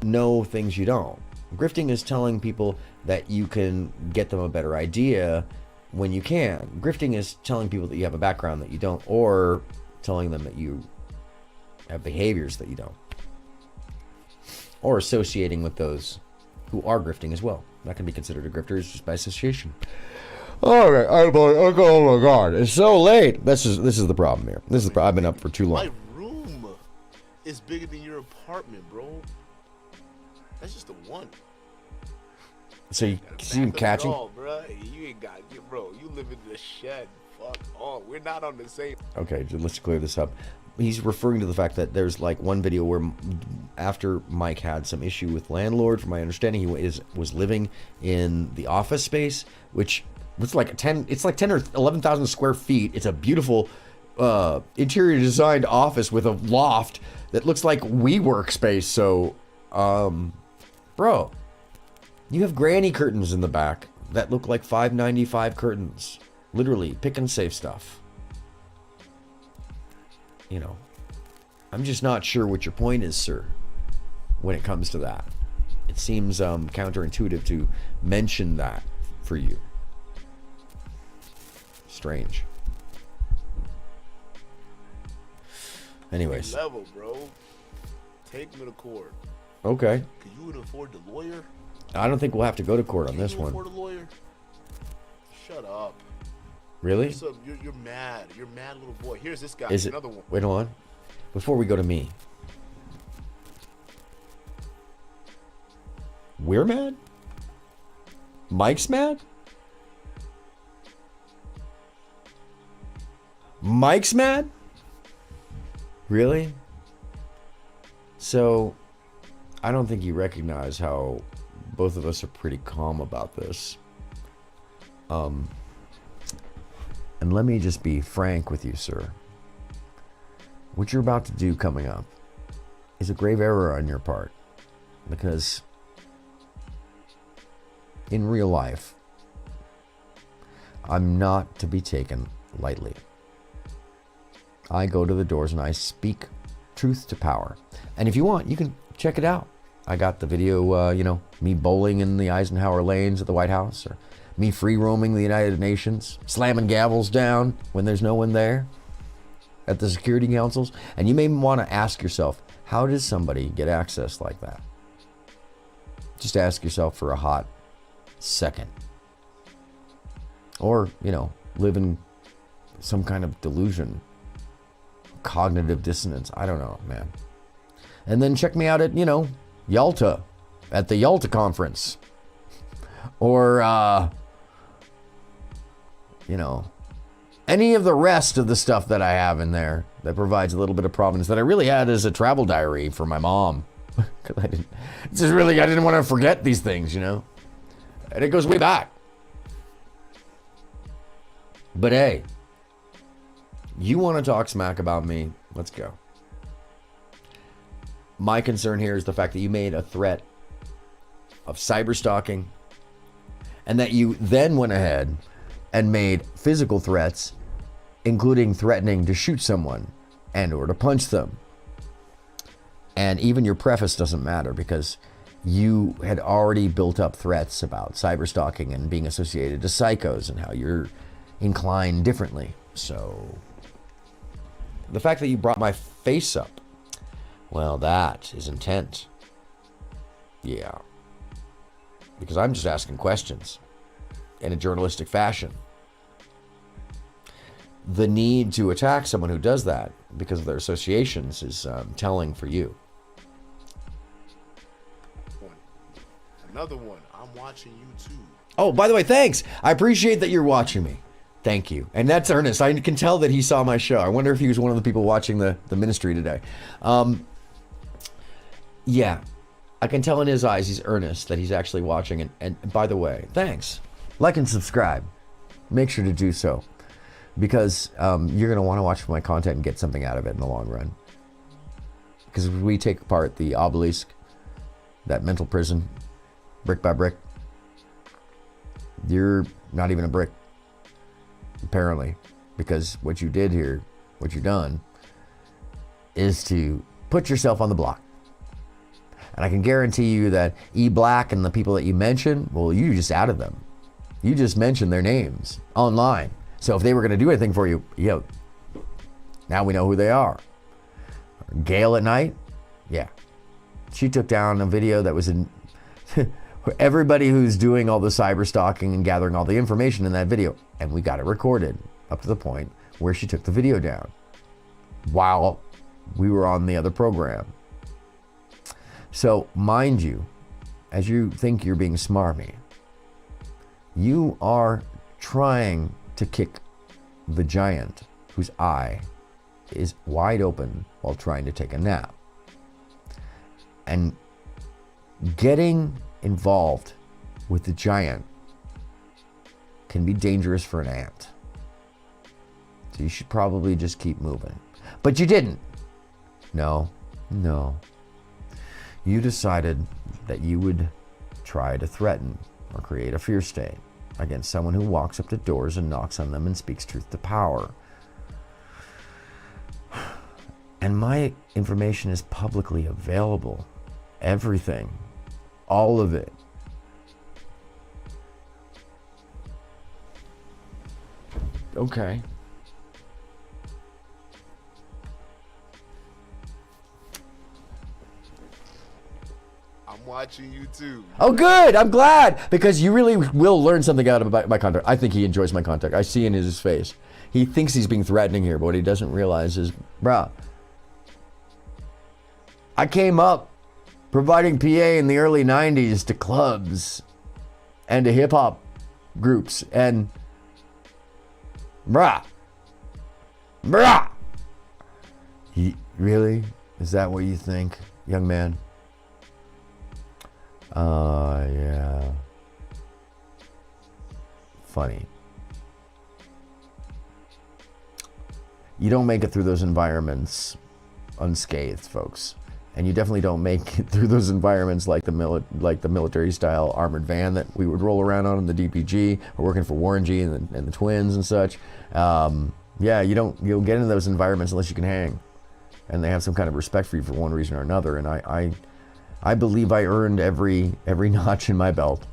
know things you don't. Grifting is telling people that you can get them a better idea when you can. Grifting is telling people that you have a background that you don't, or telling them that you have behaviors that you don't, or associating with those who are grifting as well. That can be considered a grifter, is just by association. All right, oh my God, it's so late. This is the problem here. This is the problem. I've been up for too long. My room is bigger than your apartment, bro. That's just the one. So you see him catching? All, bro. You ain't got it, bro. You live in the shed. Fuck all. We're not on the same. Okay, let's clear this up. He's referring to the fact that there's like one video where after Mike had some issue with landlord, from my understanding, he was living in the office space, which was like 10 or 11,000 square feet. It's a beautiful interior designed office with a loft that looks like WeWork space. So, bro, you have granny curtains in the back that look like $5.95 curtains. Literally, pick and save stuff. I'm just not sure what your point is, sir, when it comes to that. It seems counterintuitive to mention that for you. Just strange. Anyways. Level, bro. Take me to court. Okay. Can you even afford the lawyer? I don't think we'll have to go to court on Can this you one. afford a lawyer? Shut up. Really? What's up? You're mad. You're a mad little boy. Here's this guy. Is it? Another one. Wait, hold on. Before we go to me. We're mad? Mike's mad? Mike's mad? Really? So, I don't think you recognize how both of us are pretty calm about this. And let me just be frank with you, sir. What you're about to do coming up is a grave error on your part. Because in real life, I'm not to be taken lightly. I go to the doors and I speak truth to power. And if you want, you can check it out. I got the video, me bowling in the Eisenhower lanes at the White House, or me free roaming the United Nations, slamming gavels down when there's no one there at the Security Councils. And you may want to ask yourself, how does somebody get access like that? Just ask yourself for a hot second. Or, live in some kind of delusion, cognitive dissonance. I don't know, man. And then check me out at, Yalta, at the Yalta conference. Or, any of the rest of the stuff that I have in there that provides a little bit of provenance that I really had as a travel diary for my mom. Because I didn't want to forget these things, And it goes way back. But hey, you want to talk smack about me? Let's go. My concern here is the fact that you made a threat of cyberstalking, and that you then went ahead and made physical threats, including threatening to shoot someone and or to punch them. And even your preface doesn't matter, because you had already built up threats about cyberstalking and being associated to psychos and how you're inclined differently. So the fact that you brought my face up, well, that is intent. Yeah. Because I'm just asking questions in a journalistic fashion. The need to attack someone who does that because of their associations is telling for you. Another one. I'm watching you too. Oh, by the way, thanks. I appreciate that you're watching me. Thank you. And that's Ernest. I can tell that he saw my show. I wonder if he was one of the people watching the ministry today. Yeah, I can tell in his eyes he's earnest that he's actually watching. And by the way, thanks. Like and subscribe. Make sure to do so, because you're going to want to watch my content and get something out of it in the long run. Because if we take apart the obelisk, that mental prison, brick by brick, you're not even a brick, apparently. Because what you did here, what you've done, is to put yourself on the block. And I can guarantee you that E-Black and the people that you mentioned, well, you just outed them. You just mentioned their names online. So if they were going to do anything for you, now we know who they are. Gail at night, yeah. She took down a video that was in... everybody who's doing all the cyber stalking and gathering all the information in that video. And we got it recorded up to the point where she took the video down while we were on the other program. So, mind you, as you think you're being smarmy, you are trying to kick the giant whose eye is wide open while trying to take a nap. And getting involved with the giant can be dangerous for an ant. So you should probably just keep moving. But you didn't. No. You decided that you would try to threaten or create a fear state against someone who walks up to doors and knocks on them and speaks truth to power. And my information is publicly available. Everything. All of it. Okay. I'm watching you too. Oh, good. I'm glad, because you really will learn something out of my content. I think he enjoys my content. I see in his face. He thinks he's being threatening here, but what he doesn't realize is, bruh, I came up providing PA in the early 90s to clubs and to hip hop groups, and bruh, really? Is that what you think, young man? Yeah. Funny. You don't make it through those environments unscathed, folks. And you definitely don't make it through those environments like the military-style armored van that we would roll around on in the DPG, or working for Warren G and the Twins and such. Yeah, you'll get into those environments unless you can hang, and they have some kind of respect for you for one reason or another. And I believe I earned every notch in my belt.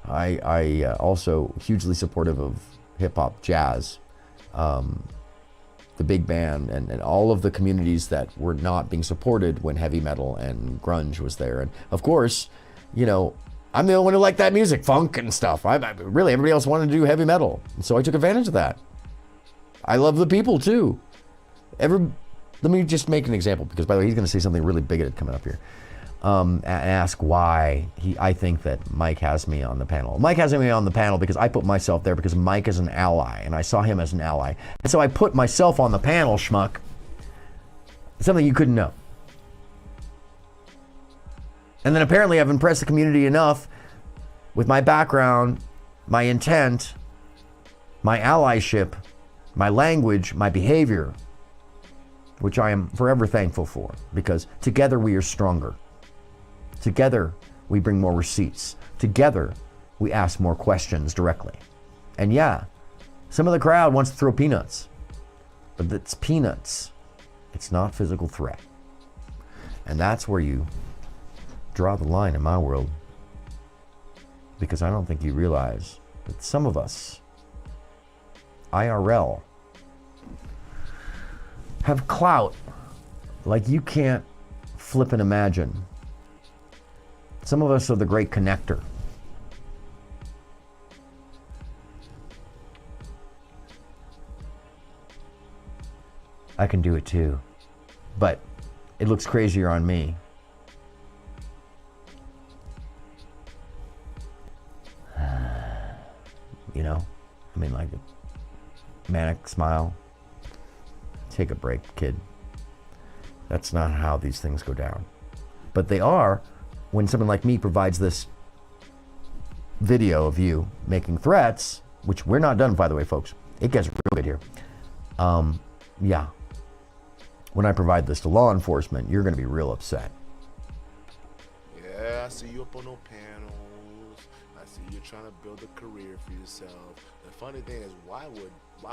I also hugely supportive of hip hop, jazz, the big band, and all of the communities that were not being supported when heavy metal and grunge was there. And of course, you know, I'm the only one who liked that music, funk and stuff. Really, everybody else wanted to do heavy metal, so I took advantage of that. I love the people too. Let me just make an example, because by the way, he's going to say something really bigoted coming up here. And ask why I think that Mike has me on the panel. Mike has me on the panel because I put myself there because Mike is an ally, and I saw him as an ally. And so I put myself on the panel, schmuck. Something you couldn't know. And then apparently I've impressed the community enough with my background, my intent, my allyship, my language, my behavior, which I am forever thankful for, because together we are stronger. Together, we bring more receipts. Together, we ask more questions directly. And yeah, some of the crowd wants to throw peanuts, but it's peanuts. It's not physical threat. And that's where you draw the line in my world, because I don't think you realize that some of us, IRL, have clout like you can't flip and imagine. Some of us are the great connector. I can do it too, but it looks crazier on me. You know, I mean, like a manic smile. Take a break, kid. That's not how these things go down. But they are when someone like me provides this video of you making threats, which we're not done, by the way, folks. It gets real good here. Yeah. When I provide this to law enforcement, you're going to be real upset. Yeah, I see you up on no panels. I see you trying to build a career for yourself. The funny thing is, why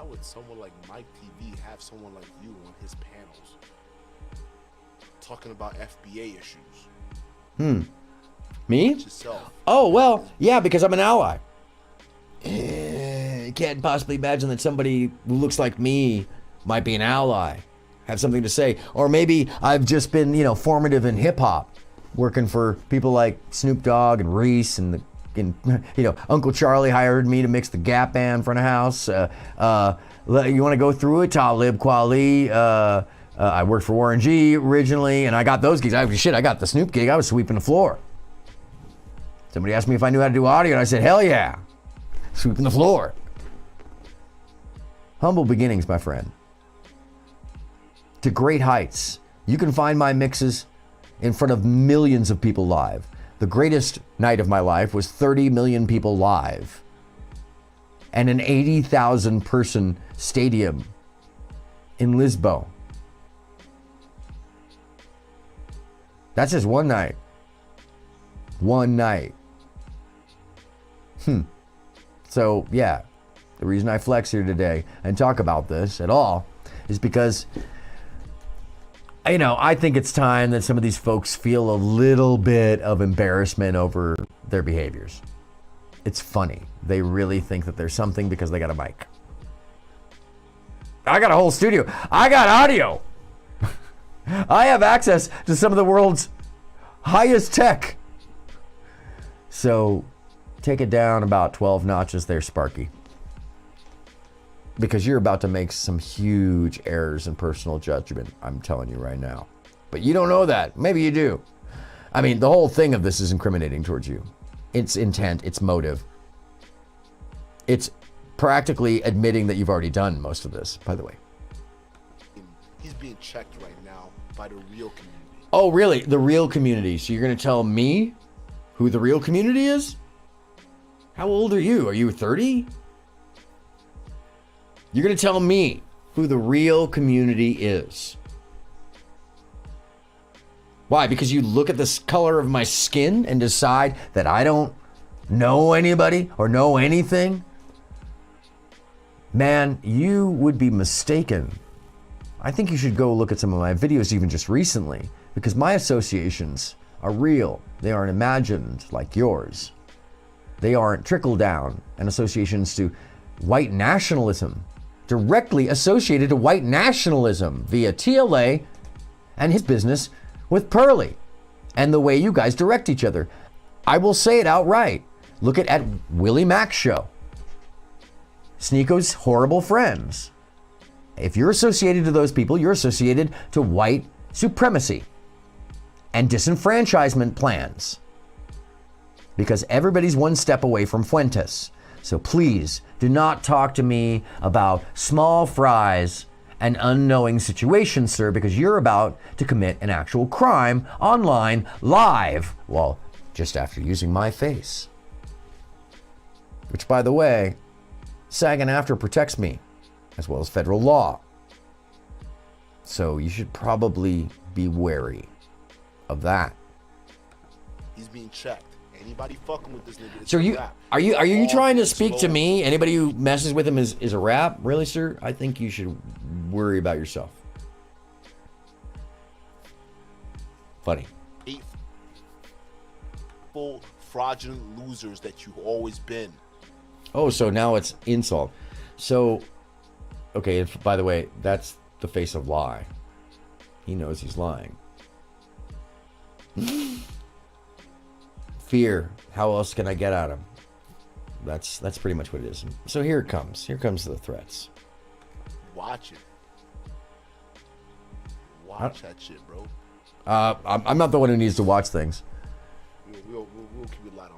would someone like Mike TV have someone like you on his panels talking about FBA issues? Me? Yourself. Oh, well, yeah, because I'm an ally. You can't possibly imagine that somebody who looks like me might be an ally, have something to say. Or maybe I've just been, you know, formative in hip hop, working for people like Snoop Dogg and Reese and you know, Uncle Charlie hired me to mix the Gap band in front of house. You want to go through it? Talib Kweli. I worked for Warren G originally, and I got those gigs. I got the Snoop gig. I was sweeping the floor. Somebody asked me if I knew how to do audio, and I said, hell yeah. Sweeping the floor. Humble beginnings, my friend. To great heights. You can find my mixes in front of millions of people live. The greatest night of my life was 30 million people live, and an 80,000 person stadium in Lisbon. That's just one night. One night. So yeah, the reason I flex here today and talk about this at all is because, you know, I think it's time that some of these folks feel a little bit of embarrassment over their behaviors. It's funny. They really think that there's something because they got a mic. I got a whole studio. I got audio. I have access to some of the world's highest tech. So take it down about 12 notches there, Sparky. Because you're about to make some huge errors in personal judgment, I'm telling you right now. But you don't know that. Maybe you do. I mean, the whole thing of this is incriminating towards you. It's intent, it's motive. It's practically admitting that you've already done most of this, by the way. He's being checked right now by the real community. Oh, really? The real community. So you're going to tell me who the real community is? How old are you? Are you 30? You're going to tell me who the real community is. Why? Because you look at the color of my skin and decide that I don't know anybody or know anything? Man, you would be mistaken. I think you should go look at some of my videos even just recently, because my associations are real. They aren't imagined like yours. They aren't trickle down and associations to white nationalism, directly associated to white nationalism via TLA and his business with Pearly and the way you guys direct each other. I will say it outright. Look at Willie Mack's show. Sneako's horrible friends. If you're associated to those people, you're associated to white supremacy and disenfranchisement plans. Because everybody's one step away from Fuentes. So please do not talk to me about small fries and unknowing situations, sir, because you're about to commit an actual crime online, live, well, just after using my face. Which, by the way, SAG-AFTRA protects me, as well as federal law. So you should probably be wary of that. He's being checked. Anybody fucking with this nigga? So are you trying to speak to me? Anybody who messes with him is a rap? Really, sir? I think you should worry about yourself. Funny. Full fraudulent losers that you've always been. Oh, so now it's insult. So, okay, by the way, that's the face of lie. He knows he's lying. Fear. How else can I get at him? That's pretty much what it is. So here it comes. Here comes the threats. Watch it. Watch that shit, bro. I'm not the one who needs to watch things. We'll keep it light on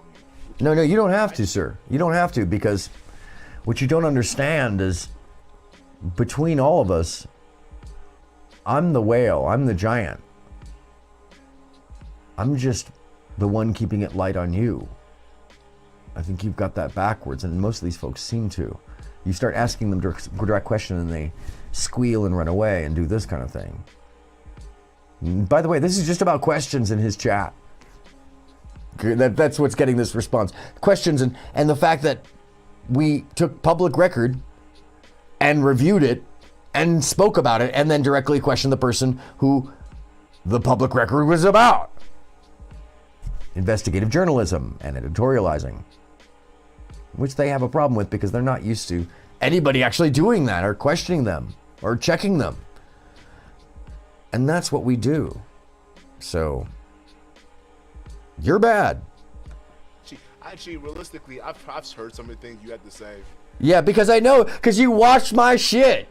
you. No, you don't have to, sir. You don't have to, because what you don't understand is between all of us, I'm the whale. I'm the giant. I'm just the one keeping it light on you. I think you've got that backwards, and most of these folks seem to. You start asking them direct questions and they squeal and run away and do this kind of thing. By the way, this is just about questions in his chat. That's what's getting this response. Questions and the fact that we took public record and reviewed it and spoke about it and then directly questioned the person who the public record was about. Investigative journalism and editorializing, which they have a problem with because they're not used to anybody actually doing that or questioning them or checking them. And that's what we do. So you're bad. Actually, realistically, I've heard some of the things you had to say. Yeah, because I know, because you watched my shit.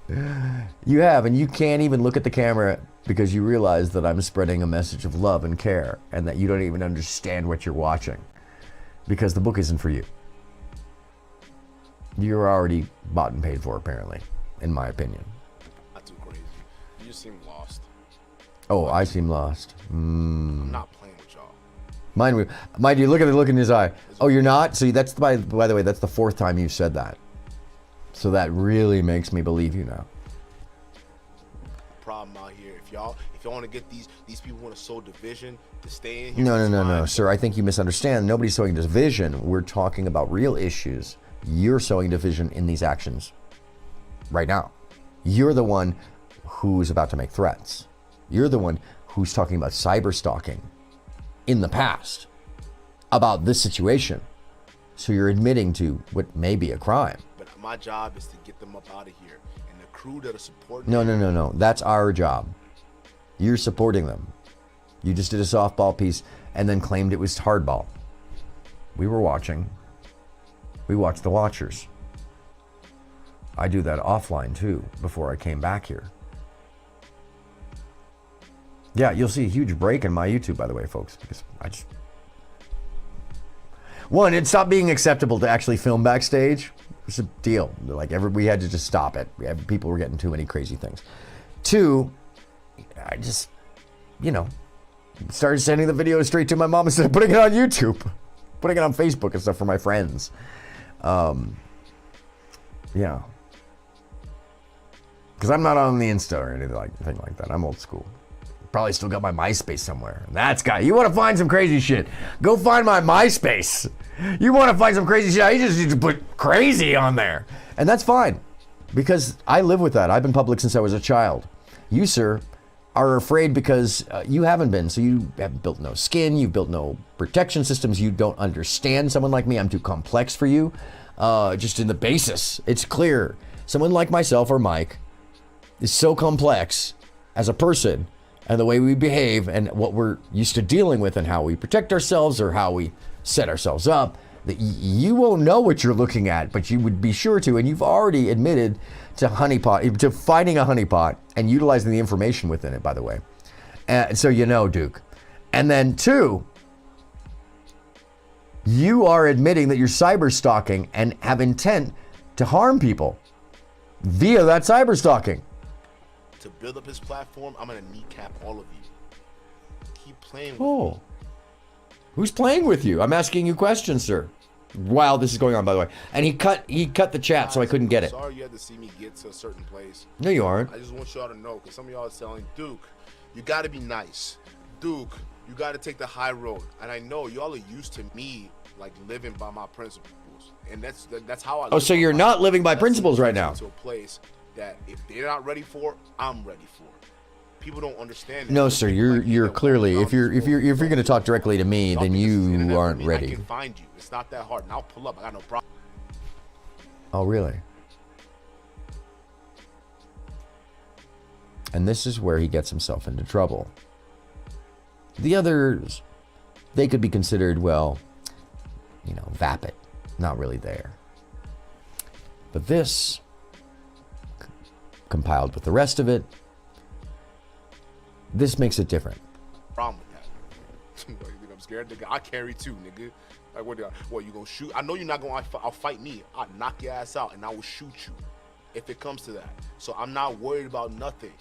You have, and you can't even look at the camera because you realize that I'm spreading a message of love and care and that you don't even understand what you're watching because the book isn't for you. You're already bought and paid for, apparently, in my opinion. Not too crazy. You just seem lost. Oh, I seem lost. I'm not playing with y'all. Mind you, look at the look in his eye. Oh, you're not? See, that's by the way, that's the fourth time you've said that. So that really makes me believe you now. Problem out here. If y'all want to get these people want to sow division to stay in here. No, sir. I think you misunderstand. Nobody's sowing division. We're talking about real issues. You're sowing division in these actions right now. You're the one who's about to make threats. You're the one who's talking about cyberstalking in the past about this situation. So you're admitting to what may be a crime. But my job is to get them up out of here. crew that are supporting. No. That's our job. You're supporting them. You just did a softball piece and then claimed it was hardball. We were watching. We watched the watchers. I do that offline too before I came back here. Yeah, you'll see a huge break in my YouTube, by the way, folks, because one, it stopped being acceptable to actually film backstage. It's a deal. Like we had to just stop it. People were getting too many crazy things. Two, I just, started sending the videos straight to my mom instead of putting it on YouTube, putting it on Facebook and stuff for my friends. Yeah. Because I'm not on the Insta or anything like that. I'm old school. Probably still got my MySpace somewhere. You want to find some crazy shit, go find my MySpace. You want to find some crazy shit, you just need to put crazy on there. And that's fine, because I live with that. I've been public since I was a child. You, sir, are afraid because you haven't been. So you have built no skin, you've built no protection systems, you don't understand someone like me. I'm too complex for you. Just in the basis, it's clear. Someone like myself or Mike is so complex as a person, and the way we behave and what we're used to dealing with and how we protect ourselves or how we set ourselves up, that you won't know what you're looking at, but you would be sure to. And you've already admitted to finding a honeypot and utilizing the information within it, by the way. So Duke. And then two, you are admitting that you're cyberstalking and have intent to harm people via that cyberstalking. To build up his platform, I'm gonna kneecap all of you. Keep playing with me. Who's playing with you? I'm asking you questions, sir. While this is going on, by the way. And he cut the chat, so I couldn't get it. Sorry you had to see me get to a certain place. No, you aren't. I just want y'all to know, because some of y'all are telling Duke, you gotta be nice. Duke, you gotta take the high road. And I know y'all are used to me like living by my principles. And that's how I live. So you're not living by principles right now. To a place that if they're not ready for, I'm ready for. People don't understand. No, sir. You're clearly, if you're going to talk directly to me, then you aren't ready. I can find you. It's not that hard, and I'll pull up. I got no problem. Oh, really? And this is where he gets himself into trouble. The others, they could be considered, vapid, not really there. But this, compiled with the rest of it, this makes it different. Problem with that? You think I'm scared, nigga? I carry too, nigga. Like what you gonna shoot? I know you're not gonna. I'll fight me. I'll knock your ass out and I will shoot you, if it comes to that. So I'm not worried about nothing.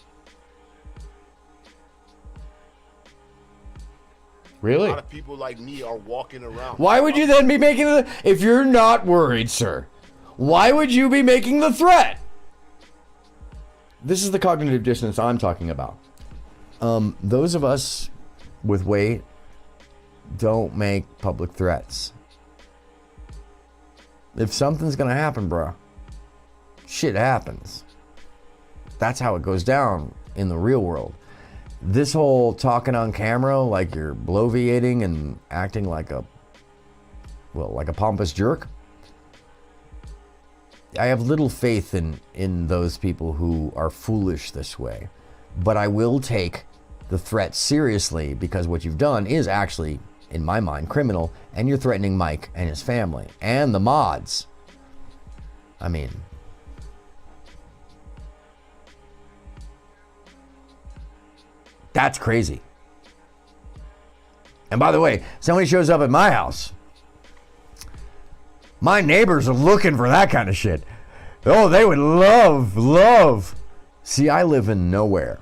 Really? A lot of people like me are walking around. Why would you then be making if you're not worried, sir? Why would you be making the threat? This is the cognitive dissonance I'm talking about. Those of us with weight don't make public threats. If something's gonna happen, bro, shit happens. That's how it goes down in the real world. This whole talking on camera like you're bloviating and acting like a pompous jerk, I have little faith in those people who are foolish this way. But I will take the threat seriously, because what you've done is actually, in my mind, criminal, and you're threatening Mike and his family and the mods. I mean, that's crazy. And by the way, somebody shows up at my house, my neighbors are looking for that kind of shit. Oh, they would love. See, I live in nowhere.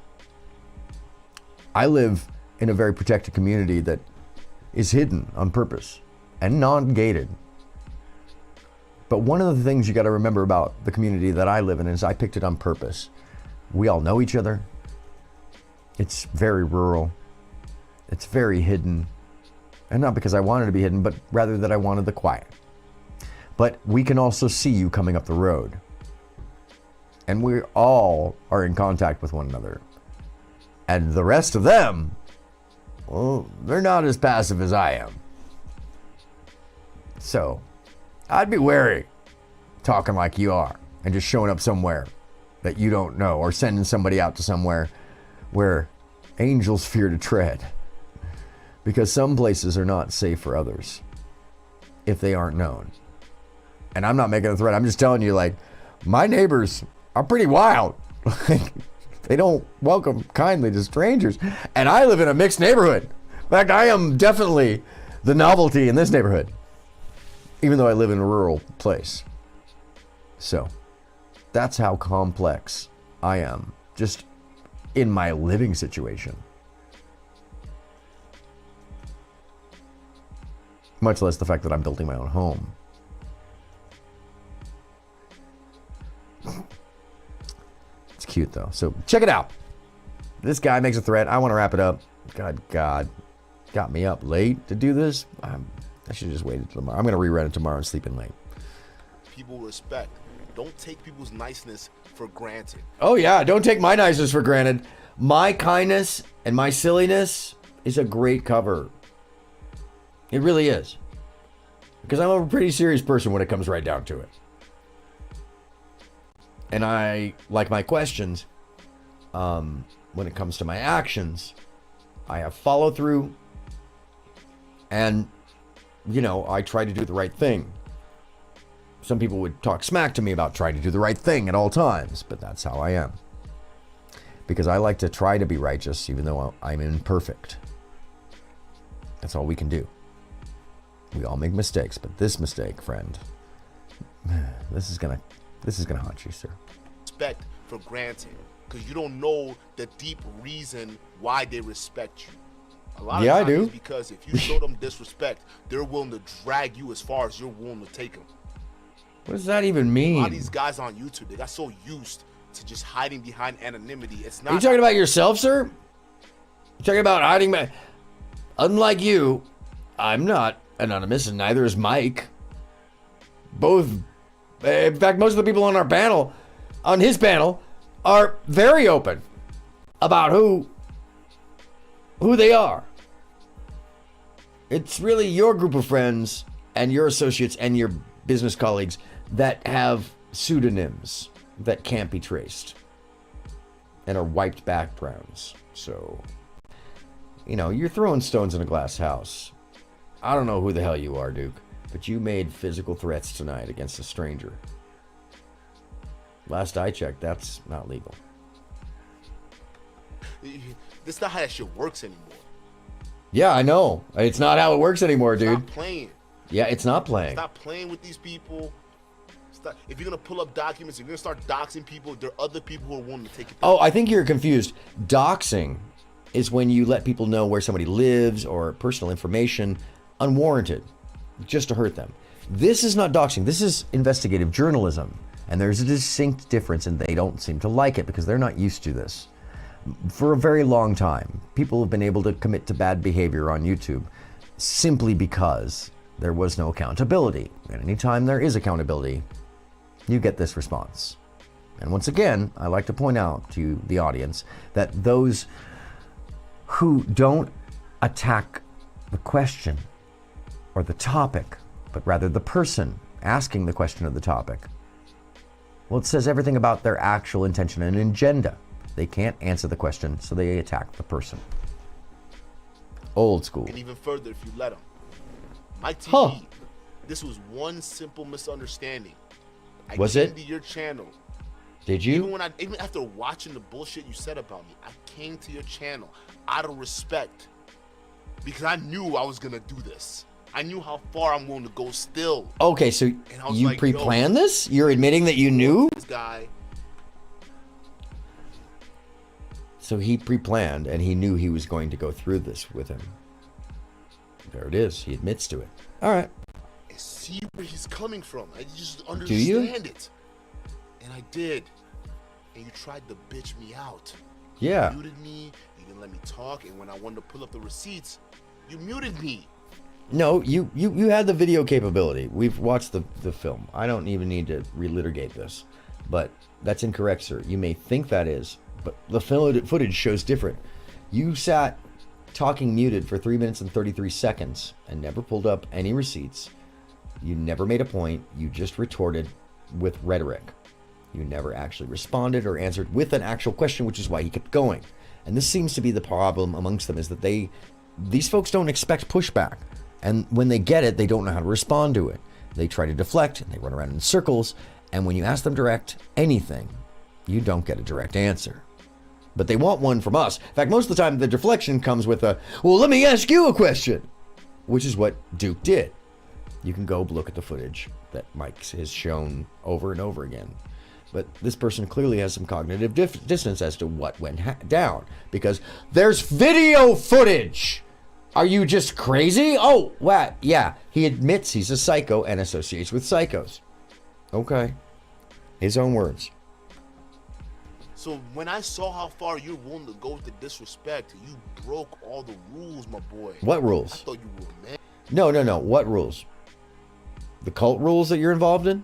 I live in a very protected community that is hidden on purpose and non-gated. But one of the things you got to remember about the community that I live in is I picked it on purpose. We all know each other. It's very rural. It's very hidden. And not because I wanted to be hidden, but rather that I wanted the quiet. But we can also see you coming up the road. And we all are in contact with one another. And the rest of them, well, they're not as passive as I am. So, I'd be wary talking like you are and just showing up somewhere that you don't know, or sending somebody out to somewhere where angels fear to tread. Because some places are not safe for others if they aren't known. And I'm not making a threat. I'm just telling you, like, my neighbors are pretty wild. They don't welcome kindly to strangers. And I live in a mixed neighborhood. In fact, I am definitely the novelty in this neighborhood, even though I live in a rural place. So that's how complex I am, just in my living situation. Much less the fact that I'm building my own home. It's cute though. So check it out. This guy makes a threat. I want to wrap it up. God, got me up late to do this. I should have just waited till tomorrow. I'm going to rerun it tomorrow and sleep in late. People respect. Don't take people's niceness for granted. Oh yeah, don't take my niceness for granted. My kindness and my silliness is a great cover. It really is. Because I'm a pretty serious person when it comes right down to it. And I, like my questions, when it comes to my actions, I have follow through. And, you know, I try to do the right thing. Some people would talk smack to me about trying to do the right thing at all times, but that's how I am. Because I like to try to be righteous, even though I'm imperfect. That's all we can do. We all make mistakes, but this mistake, friend, this is gonna haunt you, sir. Respect for granted, because you don't know the deep reason why they respect you. A lot of Yeah, times I do. it's because if you show them disrespect, they're willing to drag you as far as you're willing to take them. What does that even A mean? lot of these guys on YouTube, they got so used to just hiding behind anonymity. It's not. Are you talking about yourself, sir? You talking about hiding behind? Unlike you, I'm not anonymous, and neither is Mike. Both, in fact, most of the people on our panel, on his panel, are very open about who they are. It's really your group of friends and your associates and your business colleagues that have pseudonyms that can't be traced and are wiped backgrounds. So, you know, you're throwing stones in a glass house. I don't know who the hell you are, Duke, but you made physical threats tonight against a stranger. Last I checked, that's not legal. This is not how that shit works anymore. Yeah, I know. It's not how it works anymore, dude. Stop playing. Yeah, it's not playing. Stop playing with these people. Stop. If you're gonna pull up documents, if you're gonna start doxing people, there are other people who are willing to take it. Oh, I think you're confused. Doxing is when you let people know where somebody lives or personal information unwarranted, just to hurt them. This is not doxing. This is investigative journalism. And there's a distinct difference, and they don't seem to like it because they're not used to this. For a very long time, people have been able to commit to bad behavior on YouTube simply because there was no accountability. And anytime there is accountability, you get this response. And once again, I like to point out to the audience that those who don't attack the question or the topic, but rather the person asking the question or the topic, well, it says everything about their actual intention and agenda. They can't answer the question, so they attack the person. Old school. And even further, if you let them. Mike TV, Huh. this was one simple misunderstanding. I Was came it? to your channel. Did Even you? even after watching the bullshit you said about me, I came to your channel out of respect because I knew I was gonna do this. I knew how far I'm willing to go still. Okay, so I was you like, pre-planned this? You're admitting that you knew? This guy. So he pre-planned and he knew he was going to go through this with him. There it is. He admits to it. All right. I see where he's coming from. I just Do you? understand it. And I did. And you tried to bitch me out. Yeah. You muted me. You didn't let me talk. And when I wanted to pull up the receipts, you muted me. No, you had the video capability. We've watched the film. I don't even need to relitigate this. But that's incorrect, sir. You may think that is, but the footage shows different. You sat talking muted for 3 minutes and 33 seconds and never pulled up any receipts. You never made a point. You just retorted with rhetoric. You never actually responded or answered with an actual question, which is why he kept going. And this seems to be the problem amongst them, is that these folks don't expect pushback. And when they get it, they don't know how to respond to it. They try to deflect, and they run around in circles. And when you ask them direct anything, you don't get a direct answer. But they want one from us. In fact, most of the time, the deflection comes with a, well, let me ask you a question, which is what Duke did. You can go look at the footage that Mike has shown over and over again. But this person clearly has some cognitive dissonance as to what went down, because there's video footage. Are you just crazy? Oh, what? Yeah, he admits he's a psycho and associates with psychos. Okay. His own words. So when I saw how far you're willing to go with the disrespect, you broke all the rules, my boy. What I rules? thought you were a man. No. What rules? The cult rules that you're involved in?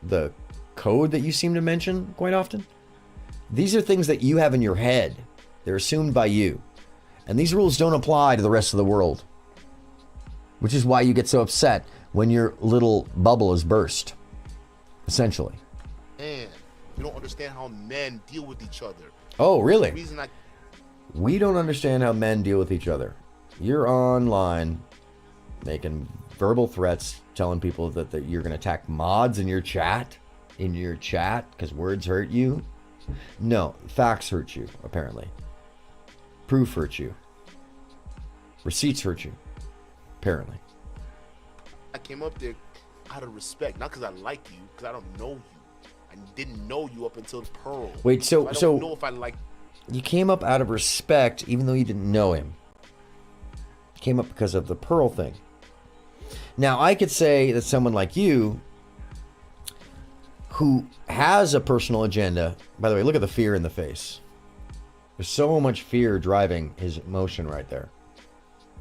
The code that you seem to mention quite often? These are things that you have in your head. They're assumed by you. And these rules don't apply to the rest of the world. Which is why you get so upset when your little bubble is burst. Essentially. Man, you don't understand how men deal with each other. Oh, really? The reason We don't understand how men deal with each other. You're online making verbal threats, telling people that you're going to attack mods in your chat, because words hurt you. No, facts hurt you, apparently. Proof hurt you. Receipts hurt you, apparently. I came up there out of respect, not because I like you, because I don't know you. I didn't know you up until the Pearl. Wait, so I don't know if I like. You came up out of respect, even though you didn't know him. You came up because of the Pearl thing. Now, I could say that someone like you, who has a personal agenda, by the way, look at the fear in the face. There's so much fear driving his emotion right there.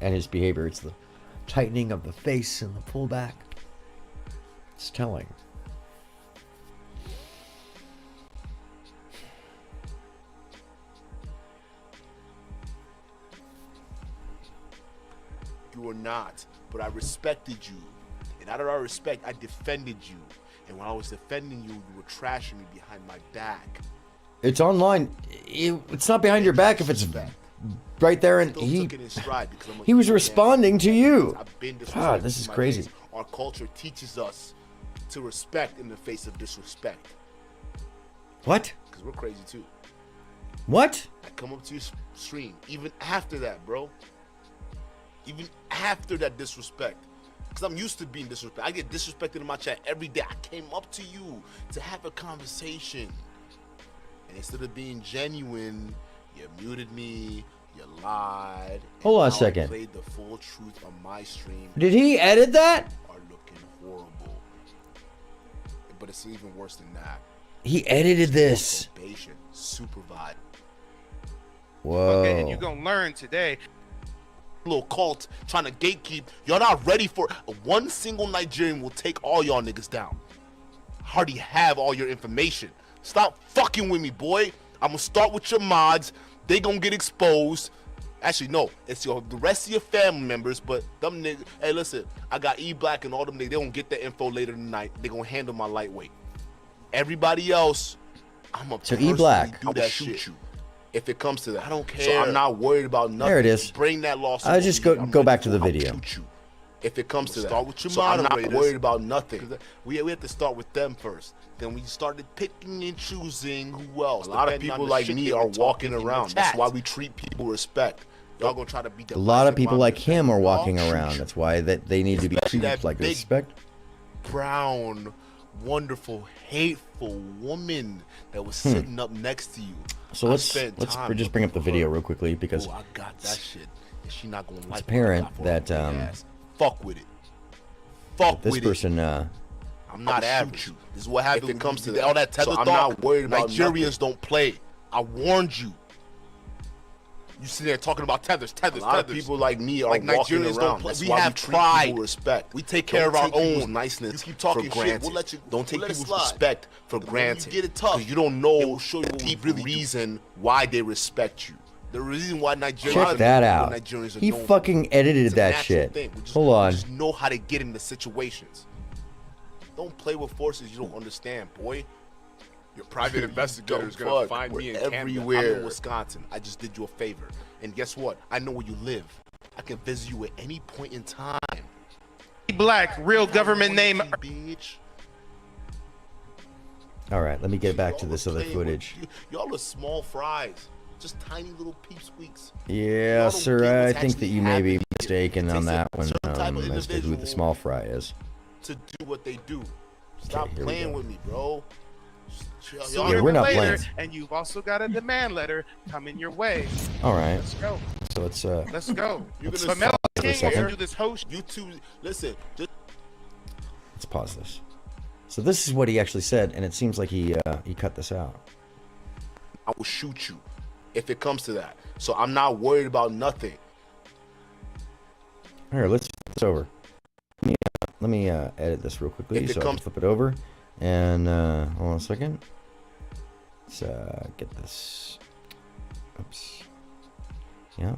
And his behavior. It's the tightening of the face and the pullback. It's telling. You were not, but I respected you. And out of our respect, I defended you. And when I was defending you, you were trashing me behind my back. It's online. It's not behind your back if it's right there. And Still took it in stride because I'm a he was human responding to you. I've been God, this is in my crazy. face. Our culture teaches us to respect in the face of disrespect. What? Because we're crazy too. What? I come up to your stream, even after that, bro. Even after that disrespect. Because I'm used to being disrespected. I get disrespected in my chat every day. I came up to you to have a conversation. And instead of being genuine, you muted me, you lied. Hold on a and how I second. played the full truth on my stream. Did he edit that? Are looking horrible. But it's even worse than that. He edited this. Probation, supervised. Whoa. Okay, and you're gonna learn today. Little cult trying to gatekeep. Y'all not ready for one single Nigerian will take all y'all niggas down. I already have all your information. Stop fucking with me, boy. I'm gonna start with your mods. They gonna get exposed. Actually, no, it's the rest of your family members, but them niggas. Hey, listen, I got E-Black and all them niggas. They gonna get the info later tonight. They gonna handle my lightweight. Everybody else, I'm gonna So E-Black. do that shit. If it comes to that, I don't care. So I'm not worried about nothing. There it is. Bring that loss. I'll just go back to the video. If it comes to that, start with your so I'm moderators. not worried about nothing. We have to start with them first. Then we started picking and choosing who else. A lot of people like me are walking around. That's why we treat people with respect. Y'all gonna try to be. A lot of people like him are walking around. That's why they need to be treated like respect. Brown, wonderful, hateful woman that was sitting up next to you. So let's just bring up the video real quickly because I got that shit. And she not gonna like it's apparent that fuck with it. Fuck this with person. I'm not average. This is what happens if it comes to that. All that tether talk. I'm not worried about Nigerians don't play. I warned you. You sit there talking about tethers. A lot of people like me are walking Nigerians around. That's we why have we pride. Respect. We take care of our own niceness. You keep talking shit. We'll let you. Don't take people's respect for granted. You get it tough. Because you don't know the deep reason why they respect you. The reason why Nigerians check that out. He fucking edited that shit. Hold on. Just know how to get into situations. Don't play with forces you don't understand, boy. Your private investigator is going to find me in Canada. I'm in Wisconsin. I just did you a favor. And guess what? I know where you live. I can visit you at any point in time. Black, real government name. Bitch. All right, let me get back to this other footage. Y'all are small fries. Just tiny little peep squeaks. Yeah, sir, I think that you may be mistaken on that one as to who the small fry is. To do what they do. Stop playing with me, bro. So we're not playing. And you've also got a demand letter coming your way. All right. Let's go. So let's Let's go. You're So gonna Metal for a King second. do this host. YouTube. Listen. let's pause this. So this is what he actually said, and it seems like he cut this out. I will shoot you if it comes to that. So I'm not worried about nothing. All right, let's flip this over. Let me edit this real quickly so I can flip it over. And hold on a second. Let's get this. Oops. Yeah.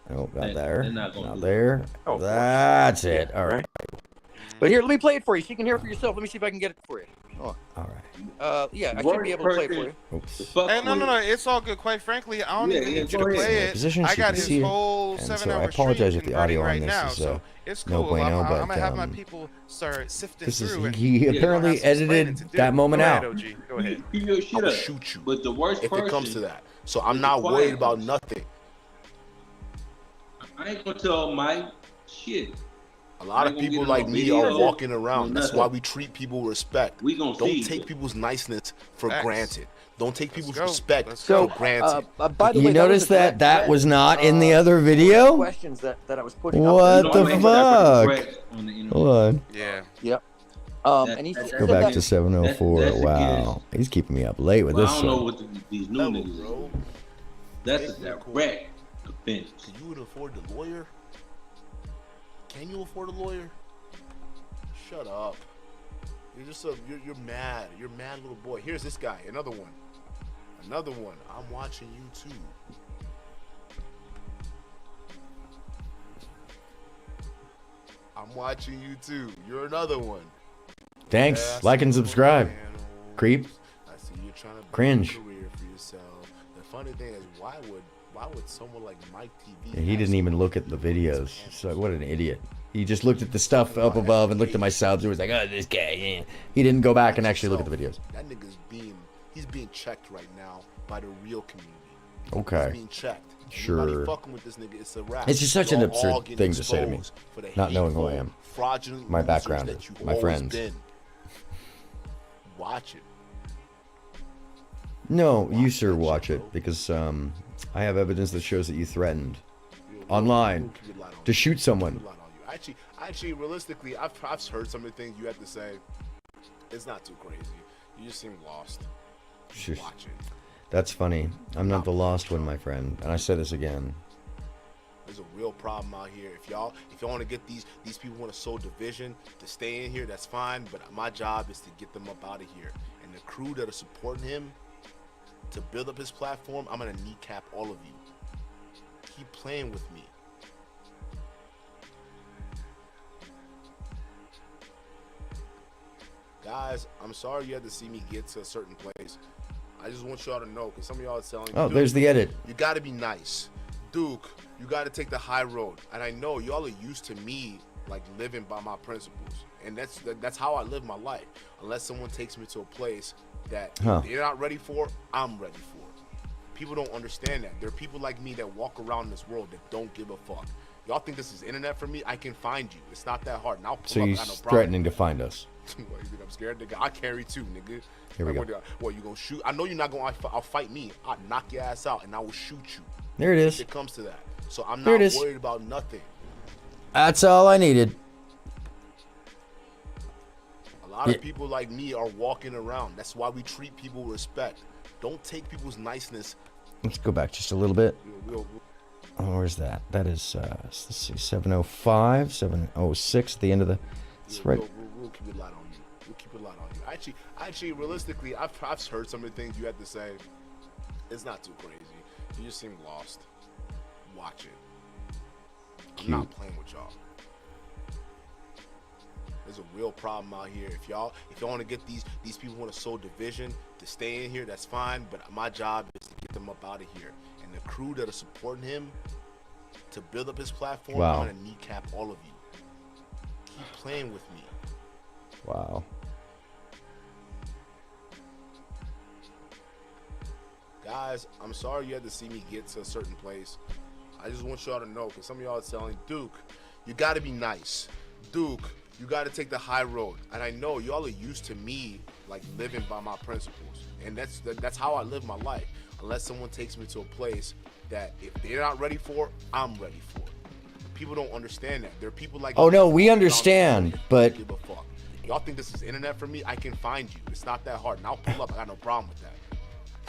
Oh, got there. Not there. Oh, that's it. All right. But here, let me play it for you so you can hear it for yourself. Let me see if I can get it for you. All right. Yeah, I should be able to play it for you. Oops. And no, it's all good. Quite frankly, I don't even need you to It's play in it. position so I you got can his see it. whole And 7 so I hour apologize stream if the audio on right this now, is so it's no cool. bueno, I'm but gonna have my people start sifting this is through. he apparently edited that moment out. OG. Go ahead. I will shoot you. But the worst if person, it comes to that. So I'm not worried about nothing. I ain't gonna tell Mike shit. A lot of people like me are walking around. That's why we treat people with respect. Don't take people's niceness for granted. Don't take people's respect for granted. By the way, You notice that was not in the other video? Questions that I was putting What up. the fuck? Hold on. Yeah. Yep. And he Go back to 704. Wow. He's keeping me up late with Well, this I don't know one. what these new niggas bro. That's a direct offense. Can you afford the lawyer? Can you afford a lawyer? Shut up. You're just you're mad. You're a mad little boy. Here's this guy. Another one. Another one. I'm watching you too. I'm watching you too. You're another one. Thanks. Yeah, Like and subscribe. Creep. I see you're trying to build Cringe. a career for yourself. The funny thing is, why would someone like Mike TV? Yeah, he didn't even look at the videos. So what an idiot. He just looked at the stuff up above and looked at my subs. He was like, "Oh, this guy." Yeah. He didn't go back and actually look at the videos. That nigga's he's being checked right now by the real community. Okay. He's being checked. Sure. Anybody fucking with this nigga, it's a wrap. It's just such an Y'all absurd all getting thing to say to me, exposed for the not knowing who I hateful, am, fraudulent my losers background, that you've my always friends. been. Watch it. No, you sir watch it because I have evidence that shows that you threatened online to shoot someone. Actually, realistically, I've heard some of the things you had to say. It's not too crazy. You just seem lost. Shush. Watch it. That's funny. I'm not the lost one, my friend. And I say this again. There's a real problem out here. If y'all want to get these people want to sow division to stay in here, that's fine. But my job is to get them up out of here. And the crew that are supporting him to build up his platform, I'm gonna kneecap all of you. Keep playing with me. Guys, I'm sorry you had to see me get to a certain place. I just want y'all to know, because some of y'all are telling me, Oh, there's the edit. you got to be nice. Duke, you got to take the high road. And I know y'all are used to me like living by my principles. And that's how I live my life. Unless someone takes me to a place that they're not ready for, I'm ready for. People don't understand that. There are people like me that walk around this world that don't give a fuck. Y'all think this is internet for me? I can find you. It's not that hard. Now, So you're threatening to find us. What, you think I'm scared, nigga? I carry too, nigga. Here we go. What, you gonna shoot? I know you're not gonna I'll fight me. I'll knock your ass out and I will shoot you. There it If is. it comes to that. So I'm There not it is. worried about nothing. That's all I needed. A lot of people like me are walking around. That's why we treat people with respect. Don't take people's niceness. Let's go back just a little bit. We'll Oh, where's that? That is, let's see, 705, 706 at the end of the... That's right. We'll keep it light on you. We'll keep it light on you. Actually, realistically, I've heard some of the things you had to say. It's not too crazy. You just seem lost. Watch it. I'm not playing with y'all. There's a real problem out here. If y'all want to get these people who want to sow division to stay in here, that's fine. But my job is to get them up out of here. And the crew that are supporting him to build up his platform, Wow. I'm gonna kneecap all of you. Keep playing with me. Wow. Guys, I'm sorry you had to see me get to a certain place. I just want y'all to know, because some of y'all are telling Duke, you got to be nice. Duke, you got to take the high road. And I know y'all are used to me like living by my principles, and that's how I live my life. Unless someone takes me to a place that if they're not ready for, I'm ready for. People don't understand that. There are people like Oh, no, we understand, but- give a fuck. Y'all think this is internet for me? I can find you. It's not that hard, and I'll pull up. I got no problem with that.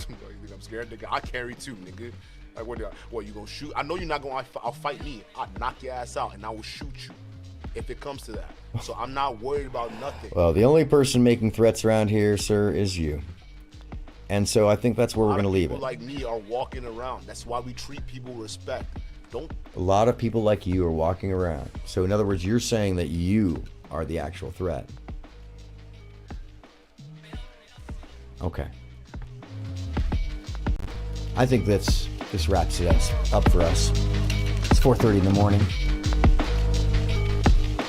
You think I'm scared, nigga? I carry too, nigga. Like, what you gonna shoot? I know you're not gonna. I'll fight me. I'll knock your ass out, and I will shoot you if it comes to that. So I'm not worried about nothing. Well, the only person making threats around here, sir, is you. And so I think that's where we're going to leave it. People like me are walking around. That's why we treat people with respect. Don't. A lot of people like you are walking around. So in other words, you're saying that you are the actual threat. Okay. I think this wraps it up for us. It's 4:30 in the morning.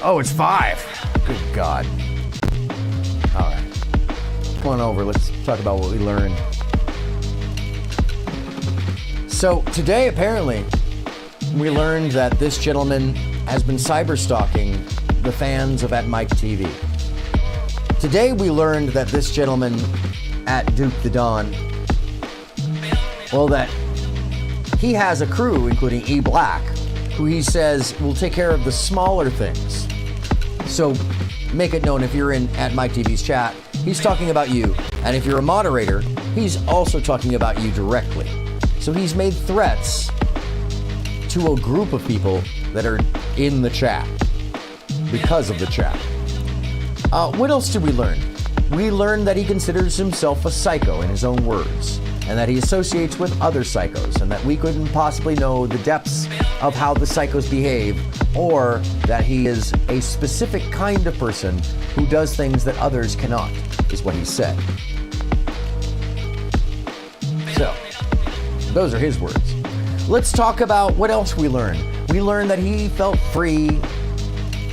Oh, it's 5. Good God. All right. Come on over. Let's talk about what we learned. So today, apparently, we learned that this gentleman has been cyberstalking the fans of At Mike TV. Today, we learned that this gentleman at Duke the Don, well, that he has a crew, including E Black, who he says will take care of the smaller things. So make it known if you're in At Mike TV's chat, he's talking about you. And if you're a moderator, he's also talking about you directly. So he's made threats to a group of people that are in the chat because of the chat. What else did we learn? We learned that he considers himself a psycho in his own words, and that he associates with other psychos, and that we couldn't possibly know the depths of how the psychos behave, or that he is a specific kind of person who does things that others cannot, is what he said. So, those are his words. Let's talk about what else we learned. We learned that he felt free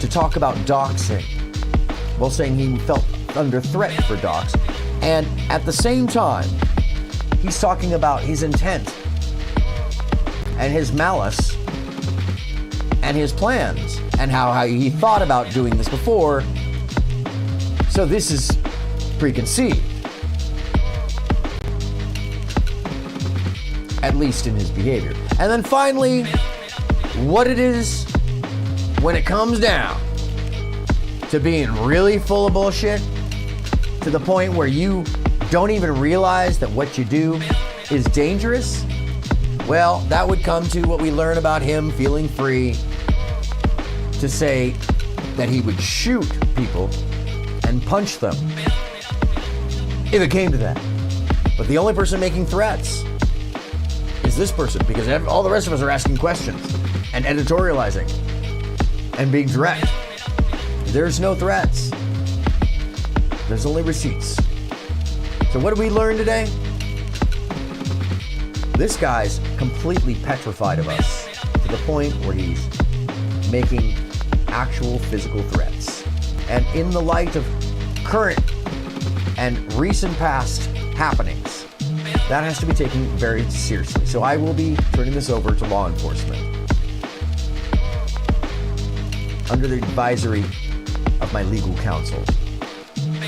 to talk about doxing, while saying he felt under threat for dox, and at the same time, he's talking about his intent and his malice and his plans and how he thought about doing this before. So this is preconceived, at least in his behavior. And then finally, what it is when it comes down to being really full of bullshit to the point where you don't even realize that what you do is dangerous. Well, that would come to what we learn about him feeling free to say that he would shoot people and punch them if it came to that. But the only person making threats is this person, because all the rest of us are asking questions and editorializing and being direct. There's no threats. There's only receipts. So what did we learn today? This guy's completely petrified of us to the point where he's making actual physical threats. And in the light of current and recent past happenings, that has to be taken very seriously. So I will be turning this over to law enforcement under the advisory of my legal counsel,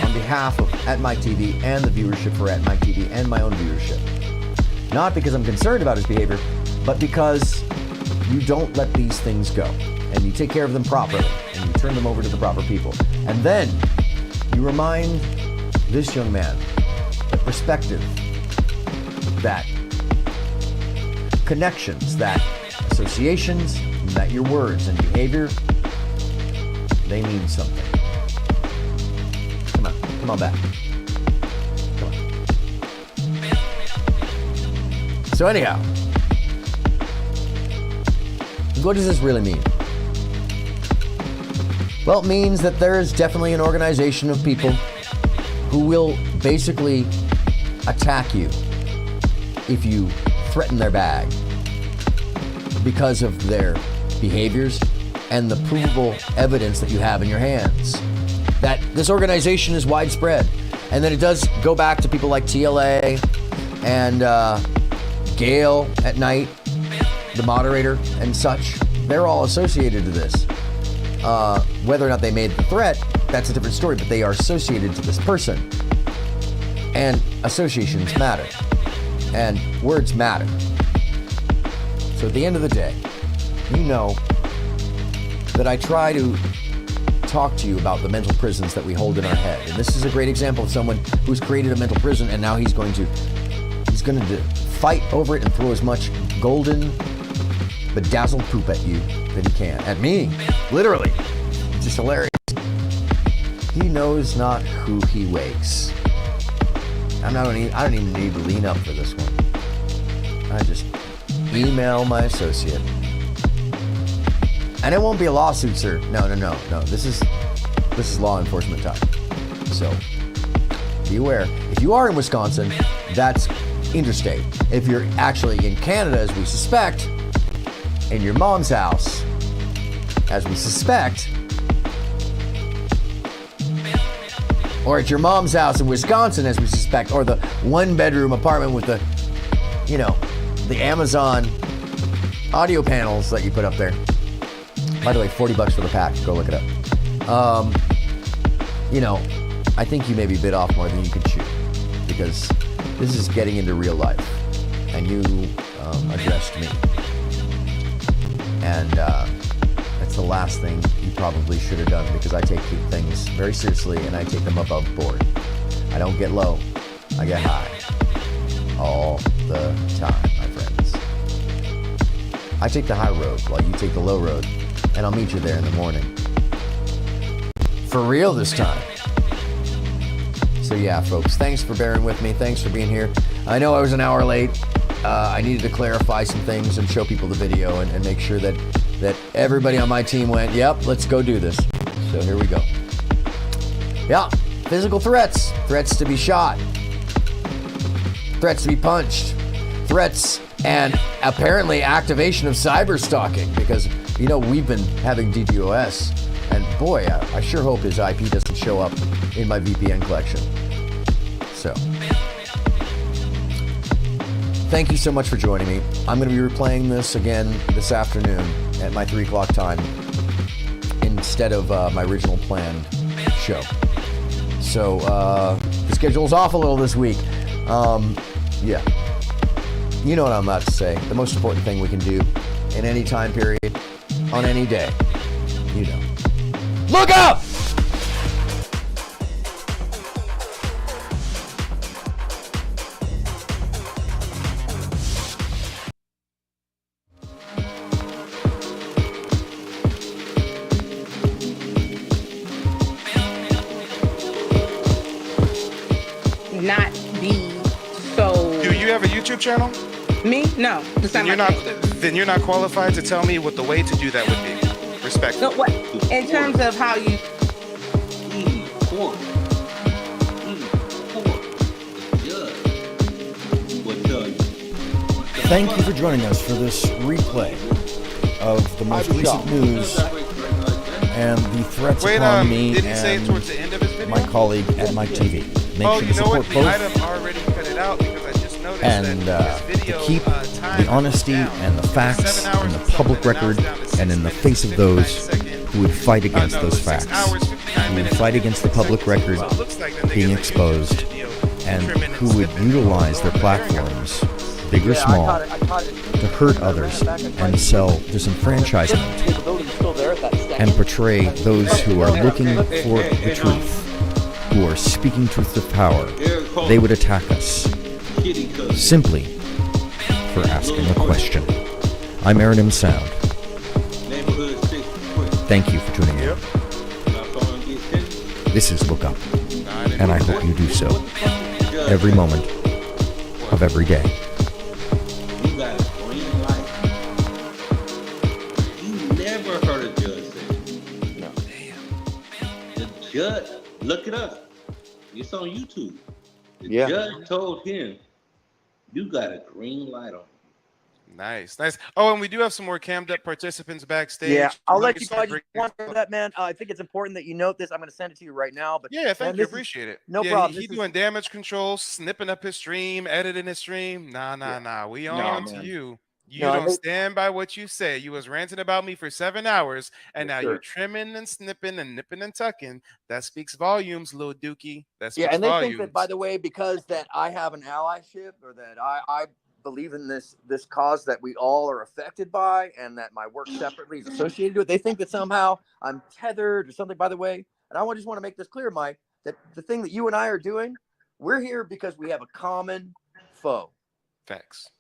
on behalf of At Mike TV and the viewership for At Mike TV and my own viewership. Not because I'm concerned about his behavior, but because you don't let these things go, and you take care of them properly, and you turn them over to the proper people. And then you remind this young man that perspective, that connections, that associations, and that your words and behavior, they mean something. Come on back. Come on. So anyhow, what does this really mean? Well, it means that there is definitely an organization of people who will basically attack you if you threaten their bag because of their behaviors and the provable evidence that you have in your hands. That this organization is widespread, and that it does go back to people like TLA and Gail at night, the moderator and such. They're all associated to this. Whether or not they made the threat, that's a different story, but they are associated to this person. And associations matter. And words matter. So at the end of the day, you know that I try to talk to you about the mental prisons that we hold in our head. And this is a great example of someone who's created a mental prison, and now he's going to fight over it and throw as much golden, bedazzled poop at you that he can. At me, literally. It's just hilarious. He knows not who he wakes. I don't even need to lean up for this one. I just email my associate. And it won't be a lawsuit, sir. No. This is law enforcement time. So be aware. If you are in Wisconsin, that's interstate. If you're actually in Canada, as we suspect, in your mom's house, as we suspect, or at your mom's house in Wisconsin, as we suspect, or the one-bedroom apartment with the, the Amazon audio panels that you put up there. By the way, $40 for the pack. Go look it up. I think you may be bit off more than you can chew, because this is getting into real life, and you addressed me. And that's the last thing you probably should have done, because I take things very seriously and I take them above board. I don't get low, I get high. All the time, my friends. I take the high road while you take the low road, and I'll meet you there in the morning. For real this time. So yeah, folks, thanks for bearing with me. Thanks for being here. I know I was an hour late. I needed to clarify some things and show people the video and make sure that everybody on my team went, yep, let's go do this. So here we go. Yeah, physical threats. Threats to be shot. Threats to be punched. Threats and apparently activation of cyberstalking, because, we've been having DDoS. And boy, I sure hope his IP doesn't show up in my VPN collection. So, thank you so much for joining me. I'm going to be replaying this again this afternoon at my 3 o'clock time instead of my original planned show. So, the schedule's off a little this week. Yeah. You know what I'm about to say. The most important thing we can do in any time period, on any day. Look up! Not be so. Do you have a YouTube channel? Me? No. Then you're not qualified to tell me what the way to do that would be. Respect. No, what? In terms of how you. Thank you for joining us for this replay of the most recent news and the threats upon me didn't he say it towards the and end of his video? my colleague at Mike TV. Make sure to you know what? support The both item already cut it out because I just noticed and that his video, to keep time the honesty down. and the facts 7 hours and the and public something, and record now it's down to and in the 6 face of minutes, those 59 seconds. who would fight against No, those 6 facts, hours, 59 who would minutes, fight against the public 56 record seconds. So it looks like the niggas being that exposed, YouTube video and trimming and who would snipping utilize their over there. platforms, big or small, to hurt others and sell disenfranchisement Capability's still there at that second. and portray those who are looking for the truth, who are speaking truth to power. They would attack us simply for asking a question. I'm aronmsound. Thank you for tuning in. This is Look Up, and I hope you do so every moment of every day. You got a green light. You never heard a judge say, no. Damn. Look it up. It's on YouTube. The Yeah. judge told him, "You got a green light on." Nice, nice. Oh, and we do have some more cammed up participants backstage. Yeah, I'll let you Nice go. I to just bring- want to that, man. I think it's important that you note this. I'm going to send it to you right now. But Yeah, thank man, you. this is- Appreciate it. no Yeah, problem. He This is- doing damage control, snipping up his stream, editing his stream. Nah. We on to man. you. You No, I don't hate- stand by what you say. You was ranting about me for 7 hours, and Yes, now sir. you're trimming and snipping and nipping and tucking. That speaks volumes, little Dookie. That speaks Yeah, and they volumes. think that, by the way, because that I have an allyship or that I believe in this cause that we all are affected by and that my work separately is associated with, they think that somehow I'm tethered or something, by the way. And I just want to make this clear, Mike, that the thing that you and I are doing, we're here because we have a common foe. Facts.